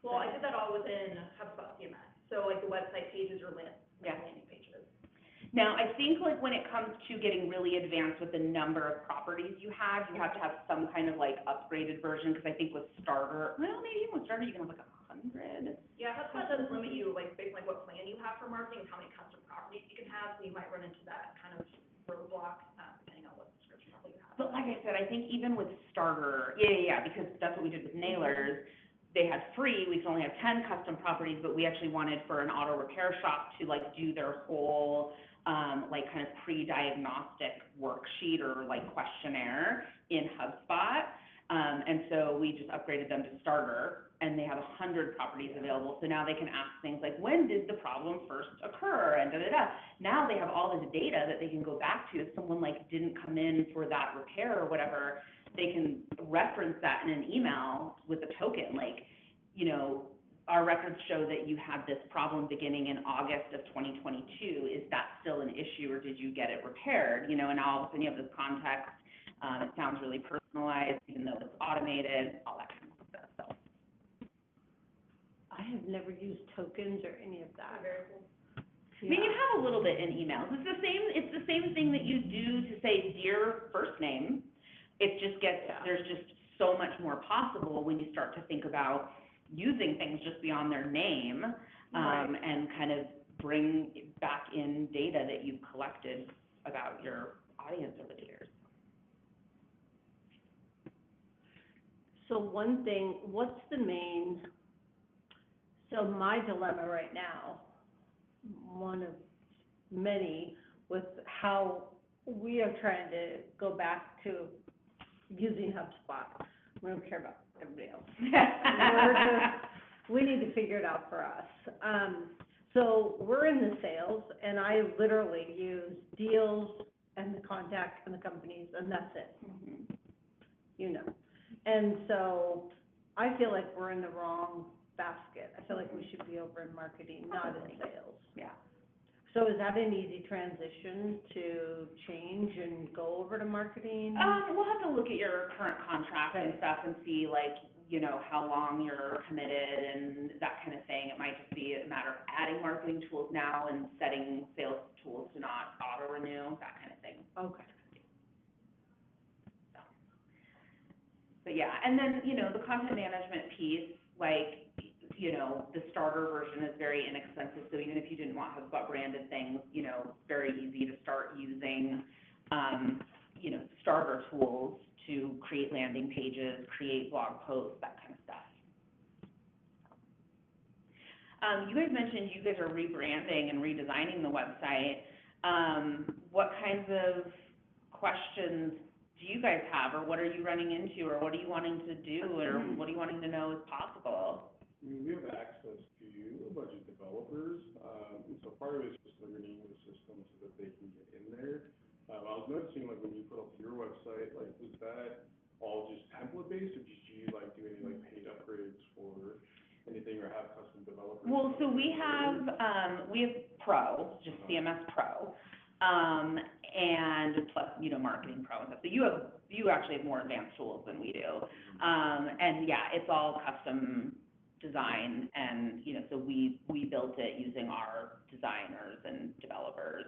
Well, I did that all within HubSpot CMS. So like the website pages or landing pages. Now, I think like when it comes to getting really advanced with the number of properties you have to have some kind of like upgraded version, because I think with Starter, well, maybe even with Starter, you can have like 100. Yeah, HubSpot does limit you, like, based on like what plan you have for marketing and how many custom properties you can have, so you might run into that kind of roadblock, depending on what subscription level you have. But like I said, I think even with Starter, yeah, because that's what we did with Nailers. They had free, we could only have 10 custom properties, but we actually wanted for an auto repair shop to like do their whole, like kind of pre-diagnostic worksheet or like questionnaire in HubSpot. And so we just upgraded them to Starter, and they have 100 properties available. So now they can ask things like, when did the problem first occur, and da-da-da. Now they have all this data that they can go back to. If someone like didn't come in for that repair or whatever, they can reference that in an email with a token, like, you know, our records show that you had this problem beginning in August of 2022. Is that still an issue, or did you get it repaired? You know, and all of a sudden you have this context. It sounds really personalized, even though it's automated, all that kind of stuff. So I have never used tokens or any of that. Very cool. I mean, you have a little bit in emails. It's the same thing that you do to say dear first name. It just gets, there's just so much more possible when you start to think about using things just beyond their name, and kind of bring back in data that you've collected about your audience over the years. So one thing, so my dilemma right now, one of many, with how we are trying to go back to using HubSpot. We don't care about everybody else. We need to figure it out for us. So we're in the sales, and I literally use deals and the contact and the companies, and that's it. You know. And so I feel like we're in the wrong basket. I feel like we should be over in marketing, not in sales. Yeah. So is that an easy transition to change and go over to marketing? We'll have to look at your current contract and stuff and see, like, you know, how long you're committed and that kind of thing. It might just be a matter of adding marketing tools now and setting sales tools to not auto-renew, that kind of thing. Okay. So. But yeah, and then, you know, the content management piece, like, you know, the starter version is very inexpensive, so even if you didn't want HubSpot branded things, you know, it's very easy to start using, you know, starter tools to create landing pages, create blog posts, that kind of stuff. You guys mentioned you guys are rebranding and redesigning the website. What kinds of questions do you guys have, or what are you running into, or what are you wanting to do, or what are you wanting to know is possible? I mean, we have access to a bunch of developers, and so part of it is just learning the system so that they can get in there. I was noticing, like, when you put up your website, like, was that all just template-based, or did you, like, do any, like, paid upgrades for anything, or have custom developers? Well, so we have Pro, just CMS Pro, and plus, you know, Marketing Pro and stuff. So you actually have more advanced tools than we do. And yeah, it's all custom design, and, you know, so we built it using our designers and developers.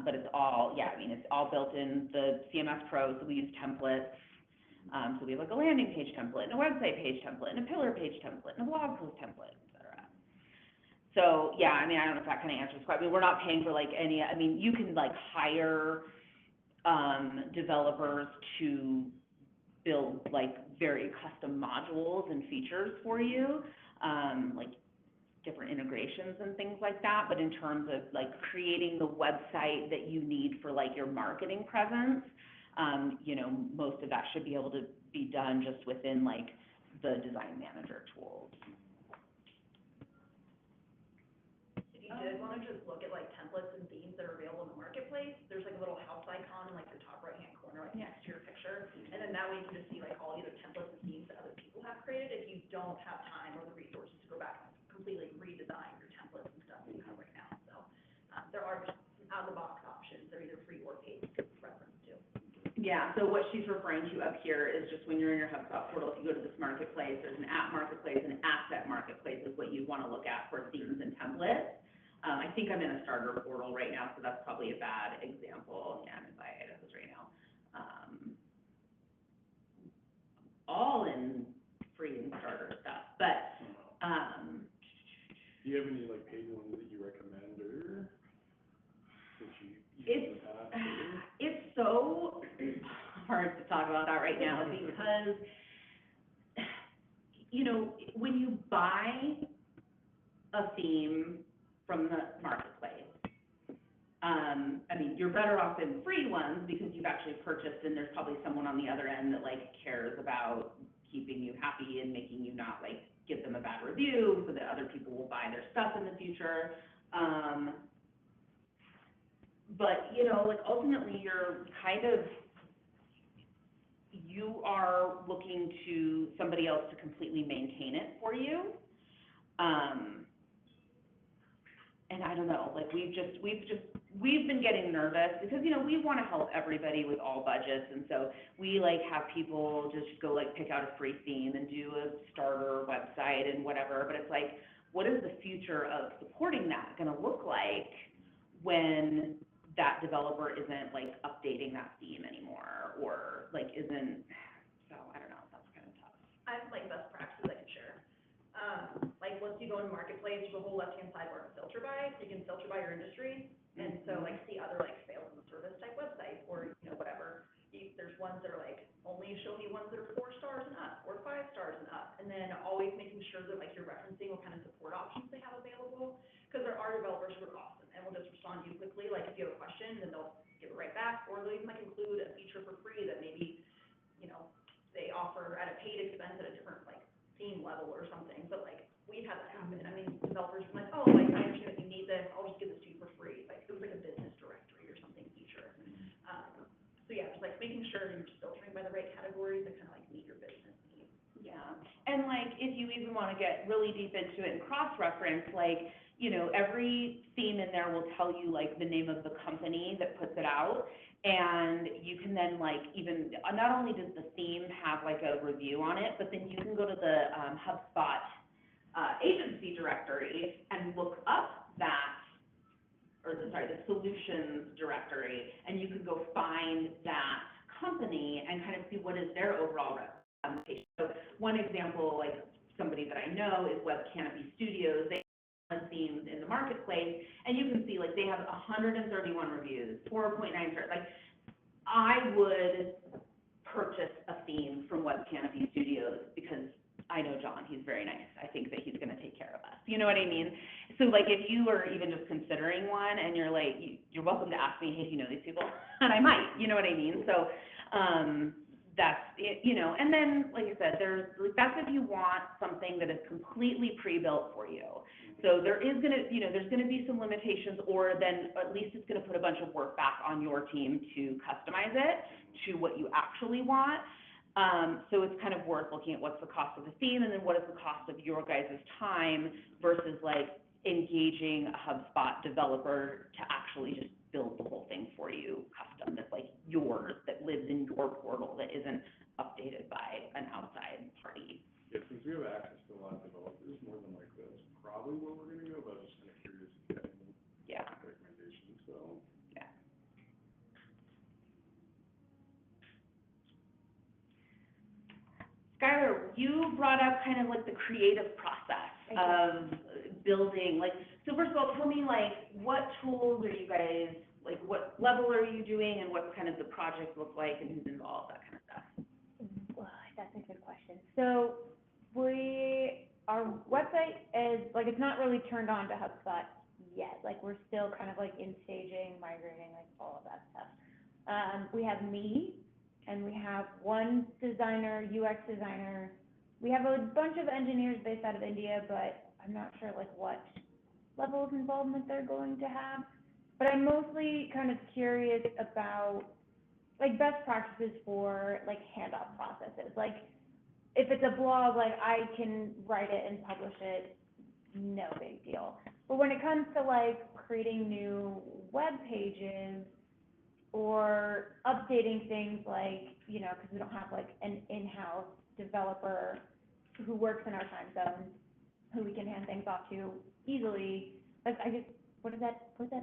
But it's all, yeah, I mean, it's all built in the CMS Pro, so we use templates. So we have like a landing page template, and a website page template, and a pillar page template, and a blog post template, et cetera. So, yeah, I mean, I don't know if that kind of answers the question. I mean, we're not paying for like any, I mean, you can like hire developers to build like very custom modules and features for you, like different integrations and things like that. But in terms of like creating the website that you need for like your marketing presence, you know, most of that should be able to be done just within like the design manager tools. If you did want to just look at like templates and themes that are available in the marketplace, there's like a little house icon in like your top right-hand corner, like next to your picture. And then that way you can just see like all the other templates and themes that other people have created if you don't have time or the resources to go back and completely redesign your templates and stuff that you have right now. So there are just out-of-the-box options. They're either free or paid to reference to. Yeah, so what she's referring to up here is just when you're in your HubSpot portal, if you go to this marketplace, there's an app marketplace and asset marketplace is what you want to look at for themes and templates. I think I'm in a starter portal right now, so that's probably a bad example. Yeah, I'm in Boise right now. All in free and starter stuff, but do you have any like paid ones that you recommend, or that you use in the past? It's so hard to talk about that right now because, you know, when you buy a theme from the marketplace, I mean, you're better off in free ones because you've actually purchased, and there's probably someone on the other end that like cares about keeping you happy and making you not like give them a bad review so that other people will buy their stuff in the future. But, you know, like ultimately you are looking to somebody else to completely maintain it for you. And I don't know, like we've been getting nervous because, you know, we want to help everybody with all budgets. And so we like have people just go like pick out a free theme and do a starter website and whatever. But it's like, what is the future of supporting that going to look like when that developer isn't like updating that theme anymore, or like isn't, so I don't know, that's kind of tough. I have like best practices I can share. Like once you go in marketplace, you have a whole left-hand sidebar to filter by, so you can filter by your industry, and so like see other like sales and service stars and up, or 5 stars and up, and then always making sure that like you're referencing what kind of support options they have available, because there are developers who are awesome and will just respond to you quickly, like if you have a question, then they'll give it right back, or they'll even like include a feature for free that maybe, you know, they offer at a paid expense at a different like theme level or something, but like we've had that happen. I mean, developers are like, oh, like I understand that you need this, I'll just give this to you for free. Like it was like a business directory or something feature. So yeah, just like making sure you're just filtering by the right categories that kind of like meet your business needs. Yeah, and like, if you even want to get really deep into it and cross-reference, like, you know, every theme in there will tell you like the name of the company that puts it out, and you can then like even, not only does the theme have like a review on it, but then you can go to the HubSpot agency directory and look up that, or the solutions directory, and you can go find that company and kind of see what is their overall representation. So one example, like somebody that I know is Web Canopy Studios. They have themes in the marketplace, and you can see like they have 131 reviews, 4.9 stars. Like I would purchase a theme from Web Canopy Studios because I know John, he's very nice. I think that he's gonna take care of us. You know what I mean? So like if you are even just considering one and you're like, you're welcome to ask me, hey, do you know these people? And I might, you know what I mean? So that's it, you know, and then like I said, that's if you want something that is completely pre-built for you. So there is gonna, you know, there's gonna be some limitations, or then at least it's gonna put a bunch of work back on your team to customize it to what you actually want. So it's kind of worth looking at what's the cost of the theme, and then what is the cost of your guys' time versus like engaging a HubSpot developer to actually just build the whole thing for you custom, that's like yours, that lives in your portal, that isn't updated by an outside party. Yeah, since we have access to a lot of developers, more than likely that's probably where we're gonna go, but I was just kind of curious if you had any recommendations, so. Yeah. Skylar, you brought up kind of like the creative process of building, like, so first of all, tell me like, what tools are you guys, like what level are you doing, and what kind of the project look like, and who's involved, that kind of stuff? Well, that's a good question. So our website is, like, it's not really turned on to HubSpot yet. Like, we're still kind of like in staging, migrating, like all of that stuff. We have me, and we have one designer, UX designer. We have a bunch of engineers based out of India, but I'm not sure like what level of involvement they're going to have. But I'm mostly kind of curious about like best practices for like handoff processes. Like if it's a blog, like I can write it and publish it, no big deal. But when it comes to like creating new web pages or updating things, like, you know, because we don't have like an in-house developer who works in our time zone, who we can hand things off to easily, like, I guess, what is that supposed to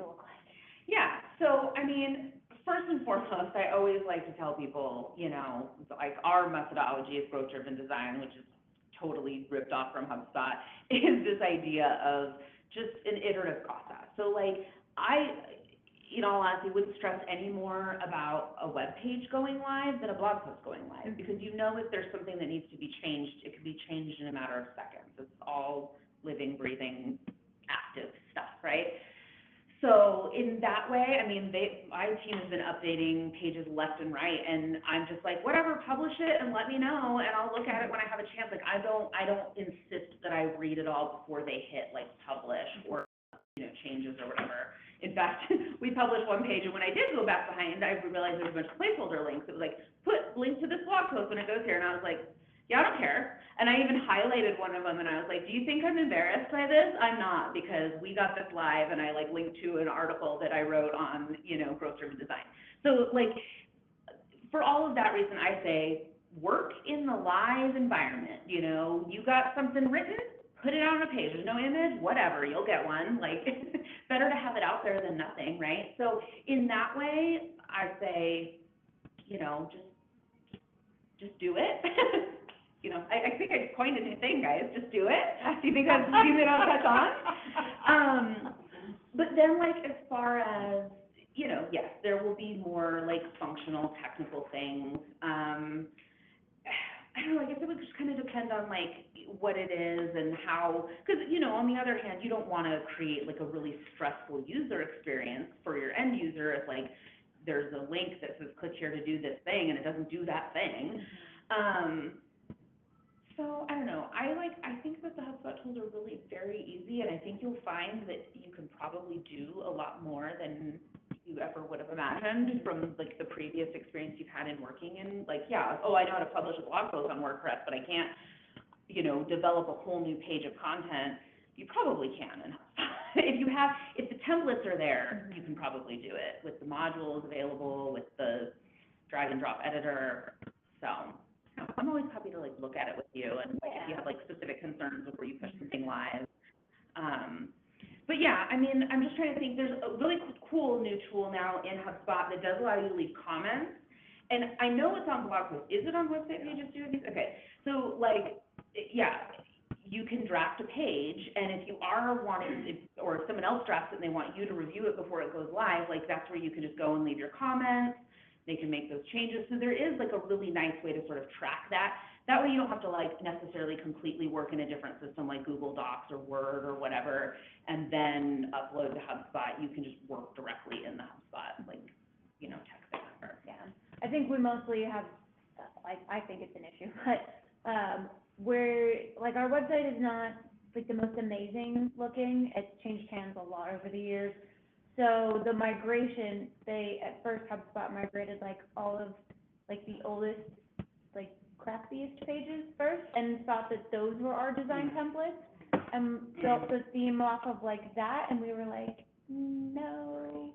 look like? Yeah, so, I mean, first and foremost, I always like to tell people, you know, like our methodology is growth-driven design, which is totally ripped off from HubSpot, is this idea of just an iterative process. So like, in all honesty, wouldn't stress any more about a web page going live than a blog post going live, because you know if there's something that needs to be changed, it can be changed in a matter of seconds. It's all living, breathing, active stuff, right? So in that way, I mean, my team has been updating pages left and right, and I'm just like, whatever, publish it and let me know, and I'll look at it when I have a chance. Like, I don't insist that I read it all before they hit like publish or, you know, changes or whatever. In fact, we published one page, and when I did go back behind, I realized there was a bunch of placeholder links. It was like, put link to this blog post when it goes here, and I was like, yeah, I don't care. And I even highlighted one of them, and I was like, do you think I'm embarrassed by this? I'm not, because we got this live, and I like linked to an article that I wrote on, you know, growth-driven design. So like, for all of that reason, I say work in the live environment. You know, you got something written, put it on a page. There's no image, whatever, you'll get one. Like, better to have it out there than nothing, right? So in that way, I say, you know, just do it. You know, I think I coined a new thing, guys. Just do it. Do you think I'll catch on? But then, like, as far as, you know, yes, there will be more like functional, technical things. I don't know, I guess it would just kind of depend on like what it is and how, because, you know, on the other hand, you don't want to create like a really stressful user experience for your end user if like there's a link that says click here to do this thing and it doesn't do that thing. So I don't know, I think that the HubSpot tools are really very easy, and I think you'll find that you can probably do a lot more than you ever would have imagined from like the previous experience you've had in working in, like, yeah, oh, I know how to publish a blog post on WordPress, but I can't, you know, develop a whole new page of content. You probably can, and if the templates are there, you can probably do it with the modules available, with the drag and drop editor. So I'm always happy to like look at it with you, and like if you have like specific concerns before you push something live. But yeah, I mean, I'm just trying to think, there's a really cool new tool now in HubSpot that does allow you to leave comments. And I know it's on blog posts. Is it on website pages too? Okay, so like, yeah, you can draft a page, and if you are wanting, or if someone else drafts it and they want you to review it before it goes live, like that's where you can just go and leave your comments. They can make those changes. So there is like a really nice way to sort of track that. That way you don't have to like necessarily completely work in a different system like Google Docs or Word or whatever, and then upload to HubSpot. You can just work directly in the HubSpot, like, you know, text it. Yeah, I think we mostly have, I think it's an issue, but we're, like, our website is not like the most amazing looking. It's changed hands a lot over the years. So the migration, at first HubSpot migrated like all of like the oldest, like crappiest pages first, and thought that those were our design templates, and built the theme off of like that, and we were like, no.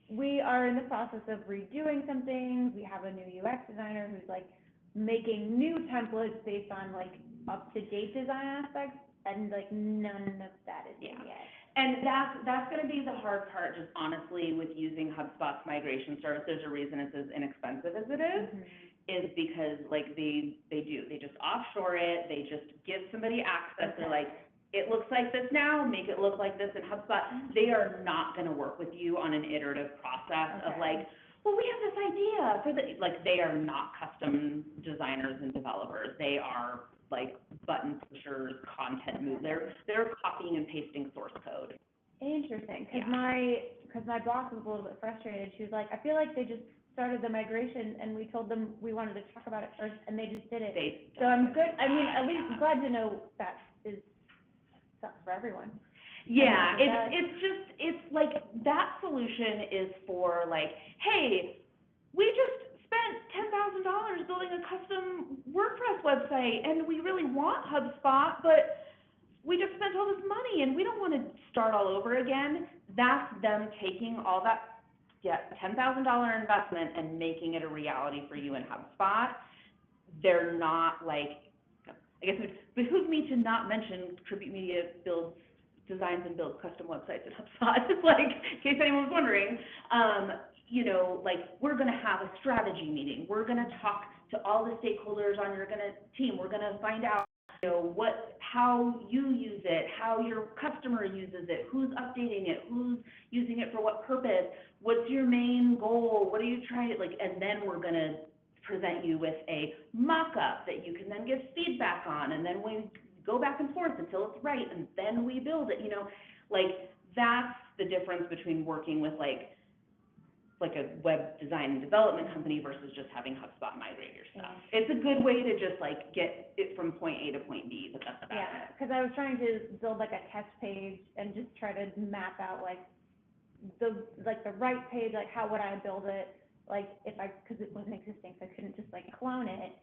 We are in the process of redoing some things. We have a new UX designer who's like making new templates based on like up-to-date design aspects, and like none of that is in yet. And that's going to be the hard part, just honestly, with using HubSpot's migration service. There's a reason it's as inexpensive as it is because like they just offshore it. They just give somebody access. They're like, it looks like this now, make it look like this in HubSpot. They are not going to work with you on an iterative process of like, well, we have this idea for the, like, they are not custom designers and developers. They are like button pushers, content movers. They're copying and pasting source code. Interesting, because my boss was a little bit frustrated. She was like, I feel like they just started the migration and we told them we wanted to talk about it first and they just did it. So I'm good, I mean, at least glad to know that is sucks for everyone. Yeah, it's like that solution is for like, hey, we just spent $10,000 building a custom WordPress website and we really want HubSpot, but we just spent all this money and we don't want to start all over again. That's them taking all that $10,000 investment and making it a reality for you in HubSpot. They're not like, I guess it would behoove me to not mention Tribute Media designs and builds custom websites at HubSpot, like, in case anyone was wondering. You know, like, we're going to have a strategy meeting. We're going to talk to all the stakeholders on your team. We're going to find out, you know, how you use it, how your customer uses it, who's updating it, who's using it for what purpose, what's your main goal, what are you trying to, like, and then we're going to present you with a mock-up that you can then give feedback on, and then we go back and forth until it's right, and then we build it, you know, like, that's the difference between working with, like a web design and development company versus just having HubSpot migrate your stuff. It's a good way to just like get it from point A to point B, but that's about it. Yeah, because I was trying to build like a test page and just try to map out like the right page, like how would I build it, like because it wasn't existing, so I couldn't just like clone it.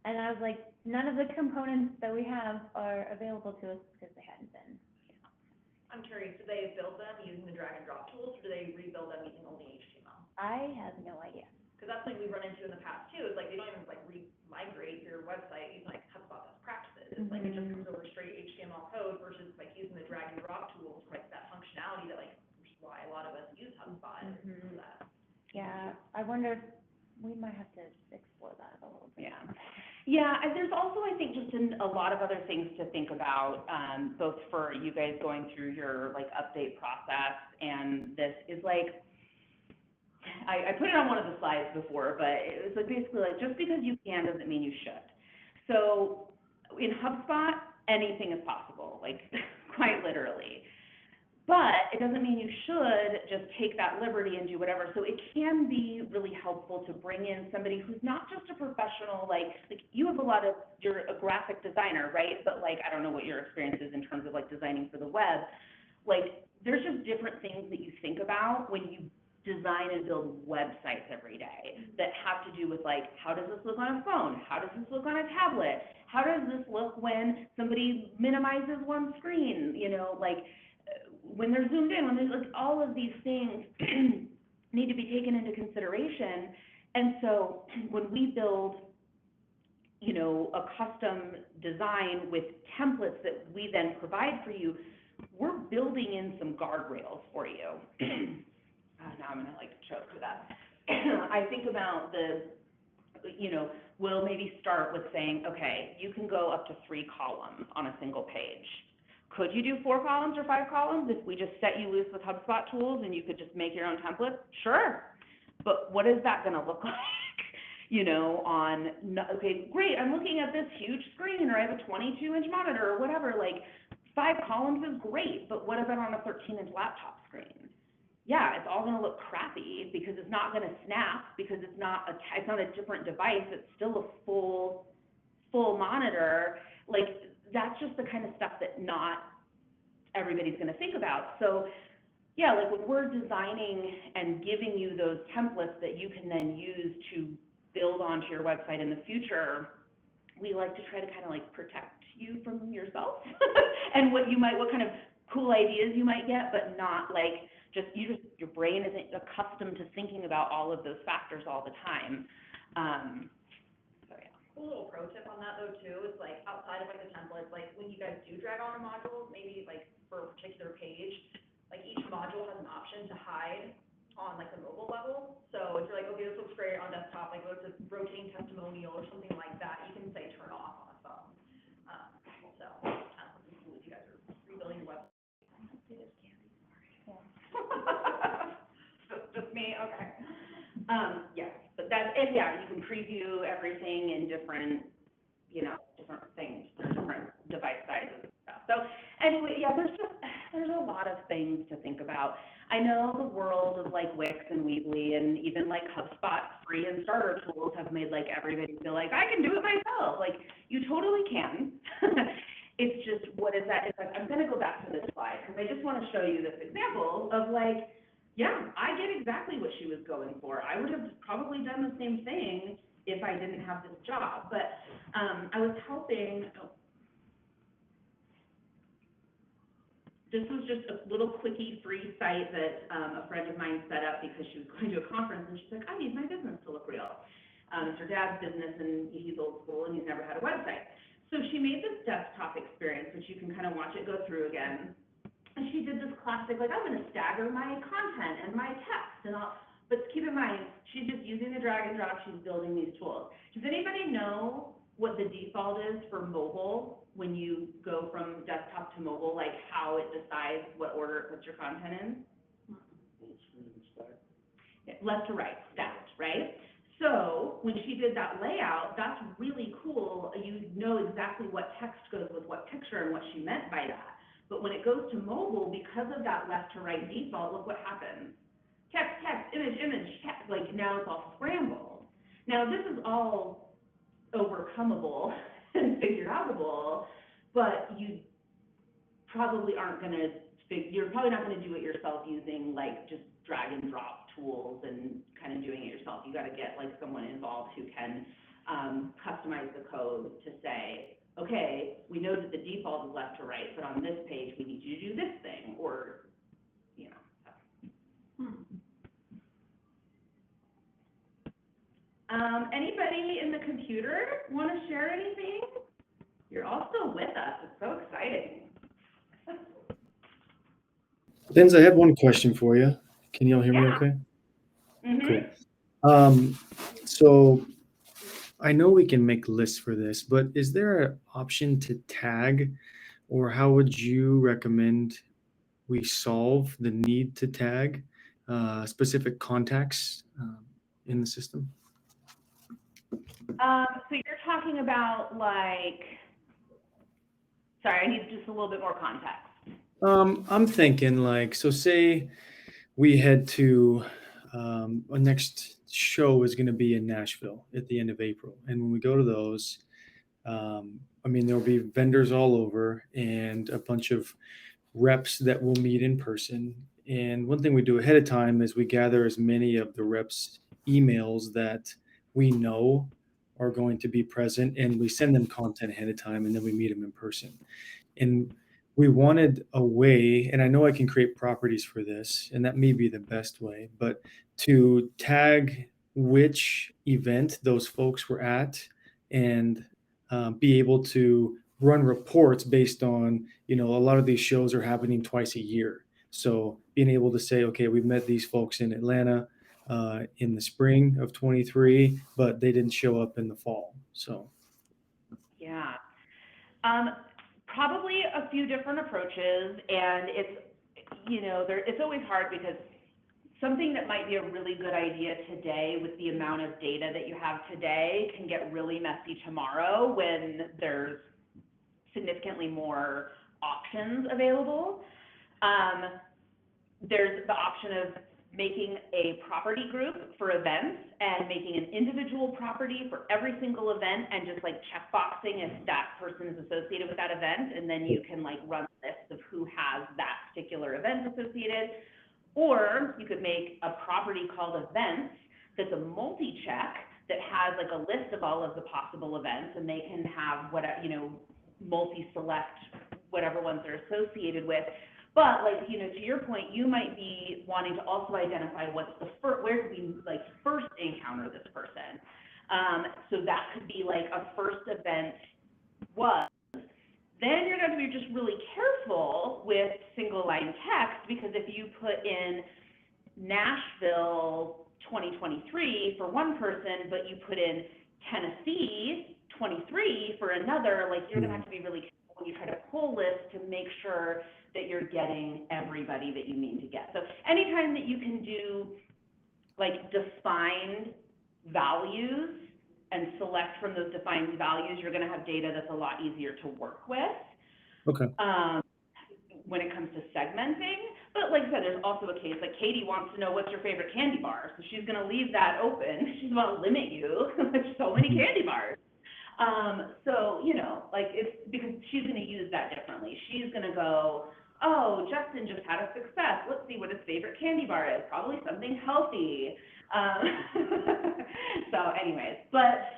And I was like, none of the components that we have are available to us because they hadn't been. I'm curious, do they build them using the drag and drop tools, or do they rebuild them using only HTML? I have no idea. Because that's something we've run into in the past too, is like they don't even like migrate your website using like HubSpot best practices. It's like it just comes over straight HTML code versus like using the drag and drop tools for like that functionality that like, which is why a lot of us use HubSpot for that. Yeah, I wonder if we might have to explore that a little bit. Yeah, and there's also, I think, just a lot of other things to think about, both for you guys going through your like update process, and this is like, I put it on one of the slides before, but it was like basically like, just because you can doesn't mean you should. So in HubSpot, anything is possible, like quite literally. But it doesn't mean you should just take that liberty and do whatever. So it can be really helpful to bring in somebody who's not just a professional, like you have you're a graphic designer, right? But like, I don't know what your experience is in terms of like designing for the web. Like, there's just different things that you think about when you design and build websites every day that have to do with like, how does this look on a phone? How does this look on a tablet? How does this look when somebody minimizes one screen? You know, like when they're zoomed in, when there's like all of these things need to be taken into consideration. And so when we build, you know, a custom design with templates that we then provide for you, we're building in some guardrails for you. Now I'm gonna like choke for that. I think about we'll maybe start with saying, okay, you can go up to 3 columns on a single page. Could you do 4 columns or 5 columns if we just set you loose with HubSpot tools and you could just make your own template? Sure. But what is that gonna look like? Okay, great, I'm looking at this huge screen, or I have a 22-inch monitor or whatever, like 5 columns is great, but what about on a 13-inch laptop screen? Yeah, it's all gonna look crappy because it's not gonna snap, because it's not a different device, it's still a full monitor. Like, that's just the kind of stuff that not everybody's gonna think about. So yeah, like when we're designing and giving you those templates that you can then use to build onto your website in the future, we like to try to kind of like protect you from yourself and what kind of cool ideas you might get, but not like your brain isn't accustomed to thinking about all of those factors all the time. So yeah. Cool little pro tip on that though too is like outside of like the templates, like when you guys do drag on a module, maybe like for a particular page, like each module has an option to hide on like the mobile level. So if you're like, okay, this looks great on desktop, like go to rotating testimonial or something like that, you can say turn off on a phone. So I don't know if you guys are rebuilding your website. Just me, okay. Yeah, but you can preview everything in different things, different device sizes and stuff. So anyway, yeah, there's a lot of things to think about. I know the world of like Wix and Weebly and even like HubSpot free and starter tools have made like everybody feel like I can do it myself. Like, you totally can. It's just, what is that? It's like, I'm gonna go back to this slide because I just want to show you this example of like, yeah, I get exactly what she was going for. I would have probably done the same thing if I didn't have this job. But I was helping, this was just a little quickie free site that a friend of mine set up because she was going to a conference, and she's like, I need my business to look real. It's her dad's business, and he's old school, and he's never had a website. So she made this desktop experience, which you can kind of watch it go through again. And she did this classic, like, I'm going to stagger my content and my text, but keep in mind, she's just using the drag and drop, she's building these tools. Does anybody know what the default is for mobile when you go from desktop to mobile, like how it decides what order it puts your content in? Left to right, stacked, right? So when she did that layout, that's really cool. You know exactly what text goes with what picture and what she meant by that. But when it goes to mobile, because of that left to right default, look what happens. Text, text, image, image, text. Like, now it's all scrambled. Now this is all overcomeable and figure outable, but you probably you're probably not going to do it yourself using like just drag and drop tools and kind of doing it yourself. You got to get like someone involved who can customize the code to say, okay, we know that the default is left to right, but on this page we need you to do this thing, or anybody in the computer want to share anything? You're all still with us. It's so exciting. Linz, I have one question for you. Can you all hear me okay? Mm-hmm. Cool. So I know we can make lists for this, but is there an option to tag, or how would you recommend we solve the need to tag specific contacts in the system? So you're talking about like, sorry, I need just a little bit more context. I'm thinking like, so say we head to, our next show is going to be in Nashville at the end of April. And when we go to those, I mean, there'll be vendors all over and a bunch of reps that we'll meet in person. And one thing we do ahead of time is we gather as many of the reps' emails that we know are going to be present, and we send them content ahead of time, and then we meet them in person. And we wanted a way, and I know I can create properties for this, and that may be the best way, but to tag which event those folks were at and be able to run reports based on, a lot of these shows are happening twice a year. So being able to say, okay, we've met these folks in Atlanta in the spring of 23, but they didn't show up in the fall. So. Yeah. Probably a few different approaches, and it's, it's always hard because something that might be a really good idea today with the amount of data that you have today can get really messy tomorrow when there's significantly more options available. There's the option of making a property group for events and making an individual property for every single event and just like checkboxing if that person is associated with that event, and then you can like run lists of who has that particular event associated. Or you could make a property called events that's a multi-check that has like a list of all of the possible events, and they can have whatever, multi-select whatever ones they're associated with. But like, to your point, you might be wanting to also identify what's the where did we like first encounter this person? So that could be like a first event was. Then you're going to be just really careful with single line text, because if you put in Nashville 2023 for one person, but you put in Tennessee 23 for another, like you're going to have to be really careful when you try to pull lists to make sure that you're getting everybody that you mean to get. So anytime that you can do like defined values and select from those defined values, you're going to have data that's a lot easier to work with. Okay. When it comes to segmenting. But like I said, there's also a case like Katie wants to know what's your favorite candy bar, so she's going to leave that open. She's going to limit you. There's so many candy bars. So, like it's because she's going to use that differently. She's going to go, oh, Justin just had a success. Let's see what his favorite candy bar is. Probably something healthy. So anyways, but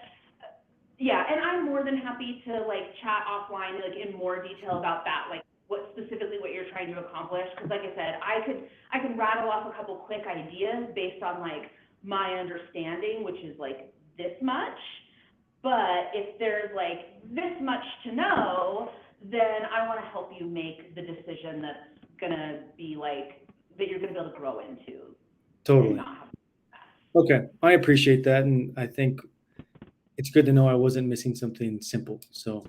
yeah, and I'm more than happy to like chat offline, like in more detail about that, like what you're trying to accomplish. Because like I said, I can rattle off a couple quick ideas based on like my understanding, which is like this much. But if there's like this much to know, then I want to help you make the decision that's gonna be like that you're gonna be able to grow into. Totally. Okay, I appreciate that, and I think it's good to know I wasn't missing something simple. So.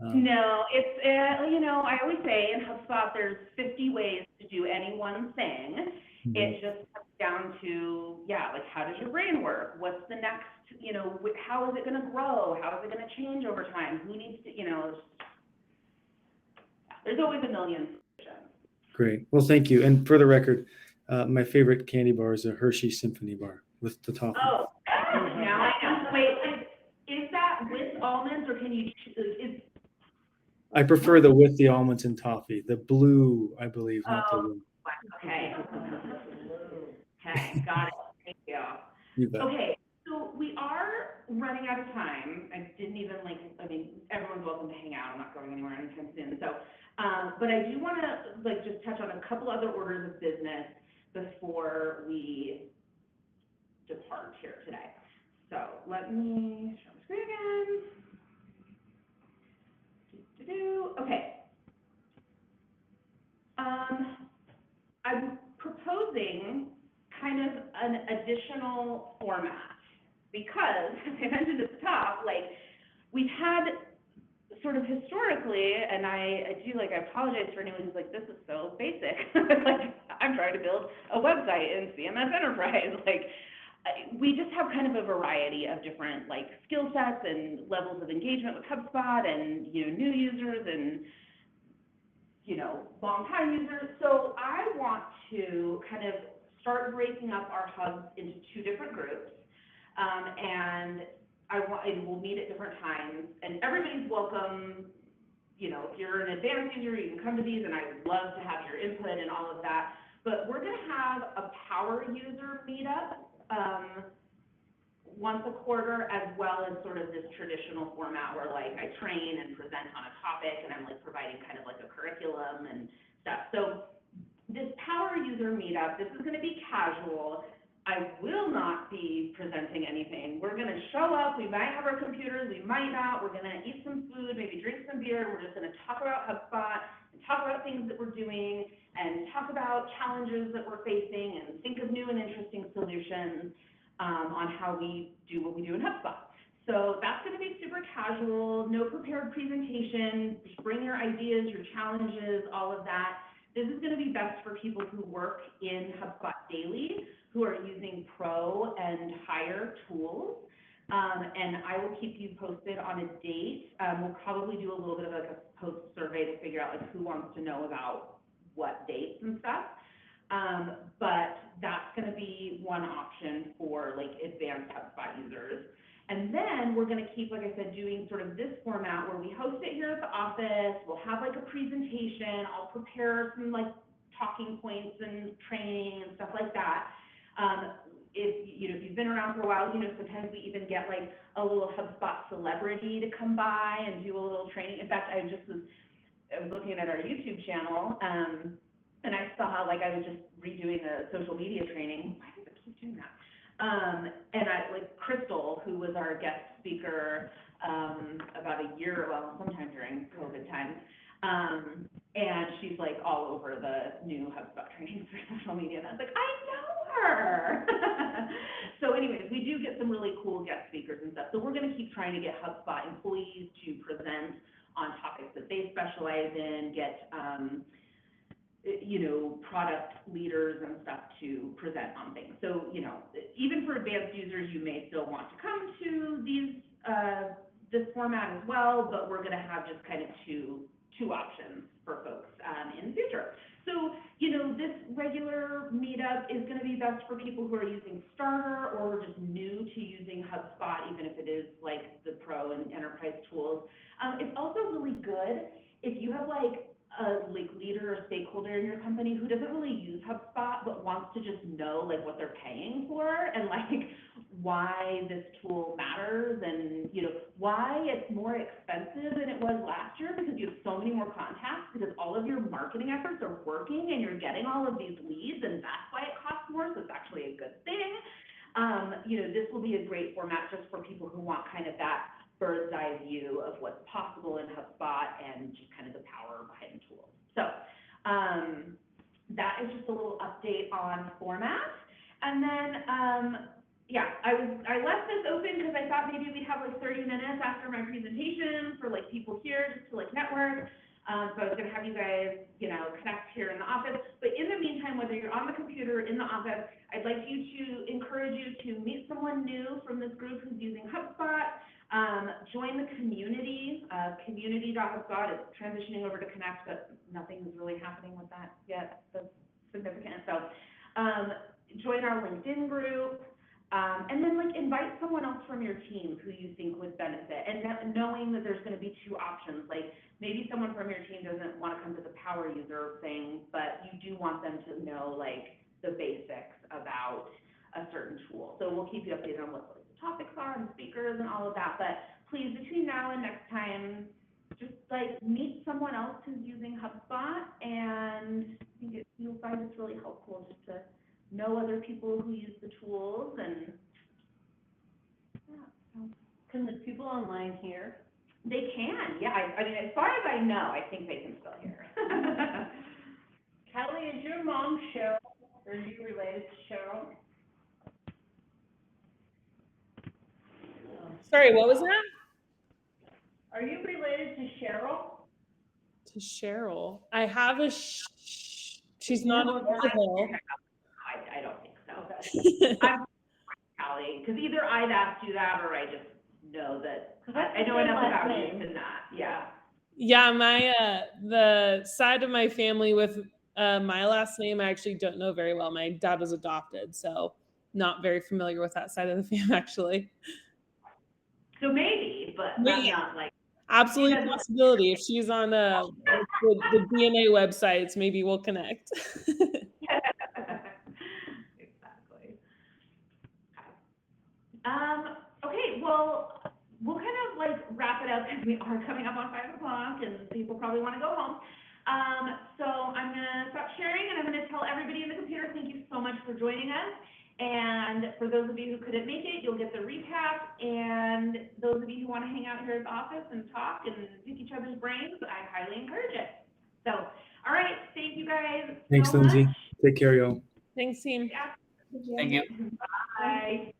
No, it's, I always say in HubSpot, there's 50 ways to do any one thing. Mm-hmm. It just comes down to, like, how does your brain work? What's the next, how is it going to grow? How is it going to change over time? Who needs to, there's always a million solutions. Great. Well, thank you. And for the record, my favorite candy bar is a Hershey Symphony bar with the toffee. Oh, now I know. Wait, is that with almonds, or can you choose? I prefer the with the almonds and toffee, the blue, I believe, not the blue. Okay. Okay, got it. Thank you. You bet. Okay, so we are running out of time. I didn't even everyone's welcome to hang out. I'm not going anywhere anytime soon. So, but I do want to just touch on a couple other orders of business before we depart here today. So let me show the screen again. Okay. I'm proposing kind of an additional format because, as I mentioned at the top, we've had sort of historically, and I apologize for anyone who's like, this is so basic. I'm trying to build a website in CMS Enterprise. we just have kind of a variety of different like skill sets and levels of engagement with HubSpot and, new users and, long-time users. So I want to kind of start breaking up our hubs into 2 different groups. And we'll meet at different times, and everybody's welcome. If you're an advanced user, you can come to these, and I would love to have your input and all of that. But we're going to have a power user meetup once a quarter, as well as sort of this traditional format where like I train and present on a topic, and I'm like providing kind of like a curriculum and stuff. So this power user meetup, this is going to be casual. I will not be presenting anything. We're going to show up. We might have our computers. We might not. We're going to eat some food, maybe drink some beer. We're just going to talk about HubSpot and talk about things that we're doing and talk about challenges that we're facing and think of new and interesting solutions on how we do what we do in HubSpot. So that's going to be super casual, no prepared presentation. Just bring your ideas, your challenges, all of that. This is going to be best for people who work in HubSpot daily, who are using pro and higher tools. And I will keep you posted on a date. We'll probably do a little bit of like a post survey to figure out like who wants to know about what dates and stuff. But that's going to be one option for like advanced HubSpot users. And then we're going to keep, like I said, doing sort of this format where we host it here at the office. We'll have like a presentation. I'll prepare some like talking points and training and stuff like that. If you've been around for a while, sometimes we even get like a little HubSpot celebrity to come by and do a little training. In fact, I was looking at our YouTube channel, and I saw like I was just redoing a social media training. Why does it keep doing that? And Crystal, who was our guest speaker about a year, sometime during COVID times, and she's like all over the new HubSpot trainings for social media. And I was like, I know her. So anyways, we do get some really cool guest speakers and stuff. So we're going to keep trying to get HubSpot employees to present on topics that they specialize in, get product leaders and stuff to present on things. So, even for advanced users, you may still want to come to these, this format as well, but we're going to have just kind of two options for folks in the future. So, this regular meetup is going to be best for people who are using Starter or just new to using HubSpot, even if it is like the pro and enterprise tools. It's also really good if you have like a leader or stakeholder in your company who doesn't really use HubSpot but wants to just know like what they're paying for and like why this tool matters and why it's more expensive than it was last year, because you have so many more contacts, because all of your marketing efforts are working and you're getting all of these leads, and that's why it costs more. So it's actually a good thing. This will be a great format just for people who want kind of that bird's eye view of what's possible in HubSpot and just kind of the power behind the tools. So that is just a little update on format. And then, I left this open because I thought maybe we'd have like 30 minutes after my presentation for like people here just to like network. So I was going to have you guys, connect here in the office. But in the meantime, whether you're on the computer or in the office, I'd like to encourage you to meet someone new from this group who's using HubSpot. Join the community, community.hubspot. It's transitioning over to Connect, but nothing's really happening with that yet. That's significant. So join our LinkedIn group. And then invite someone else from your team who you think would benefit, and knowing that there's going to be two options. Like maybe someone from your team doesn't want to come to the power user thing, but you do want them to know the basics about a certain tool. So we'll keep you updated on what the topics are and speakers and all of that. But please, between now and next time, just meet someone else who's using HubSpot, and I think you'll find it's really helpful just to know other people who use the tools. And Can the people online hear? They can, yeah. I mean, as far as I know, I think they can still hear. Kelly, is your mom Cheryl? Or are you related to Cheryl? Sorry, what was that? Are you related to Cheryl? To Cheryl. I have a she's not visible. I don't think so. I'm because either I've asked you that or I just know that, I know enough about you to not, yeah. Yeah, the side of my family with my last name, I actually don't know very well. My dad was adopted, so not very familiar with that side of the family, actually. So maybe, but Yeah. not like. Absolutely possibility. If she's on the DNA websites, maybe we'll connect. Exactly. Okay, well, we'll kind of like wrap it up because we are coming up on 5 o'clock and people probably want to go home. So I'm gonna stop sharing and I'm gonna tell everybody in the computer, thank you so much for joining us. And for those of you who couldn't make it, you'll get the recap. And those of you who want to hang out here at the office and talk and pick each other's brains, I highly encourage it. So, all right, thank you guys Thanks, so Lindsay. much. Take care, y'all. Thanks, team. Yeah. Thank you. Bye.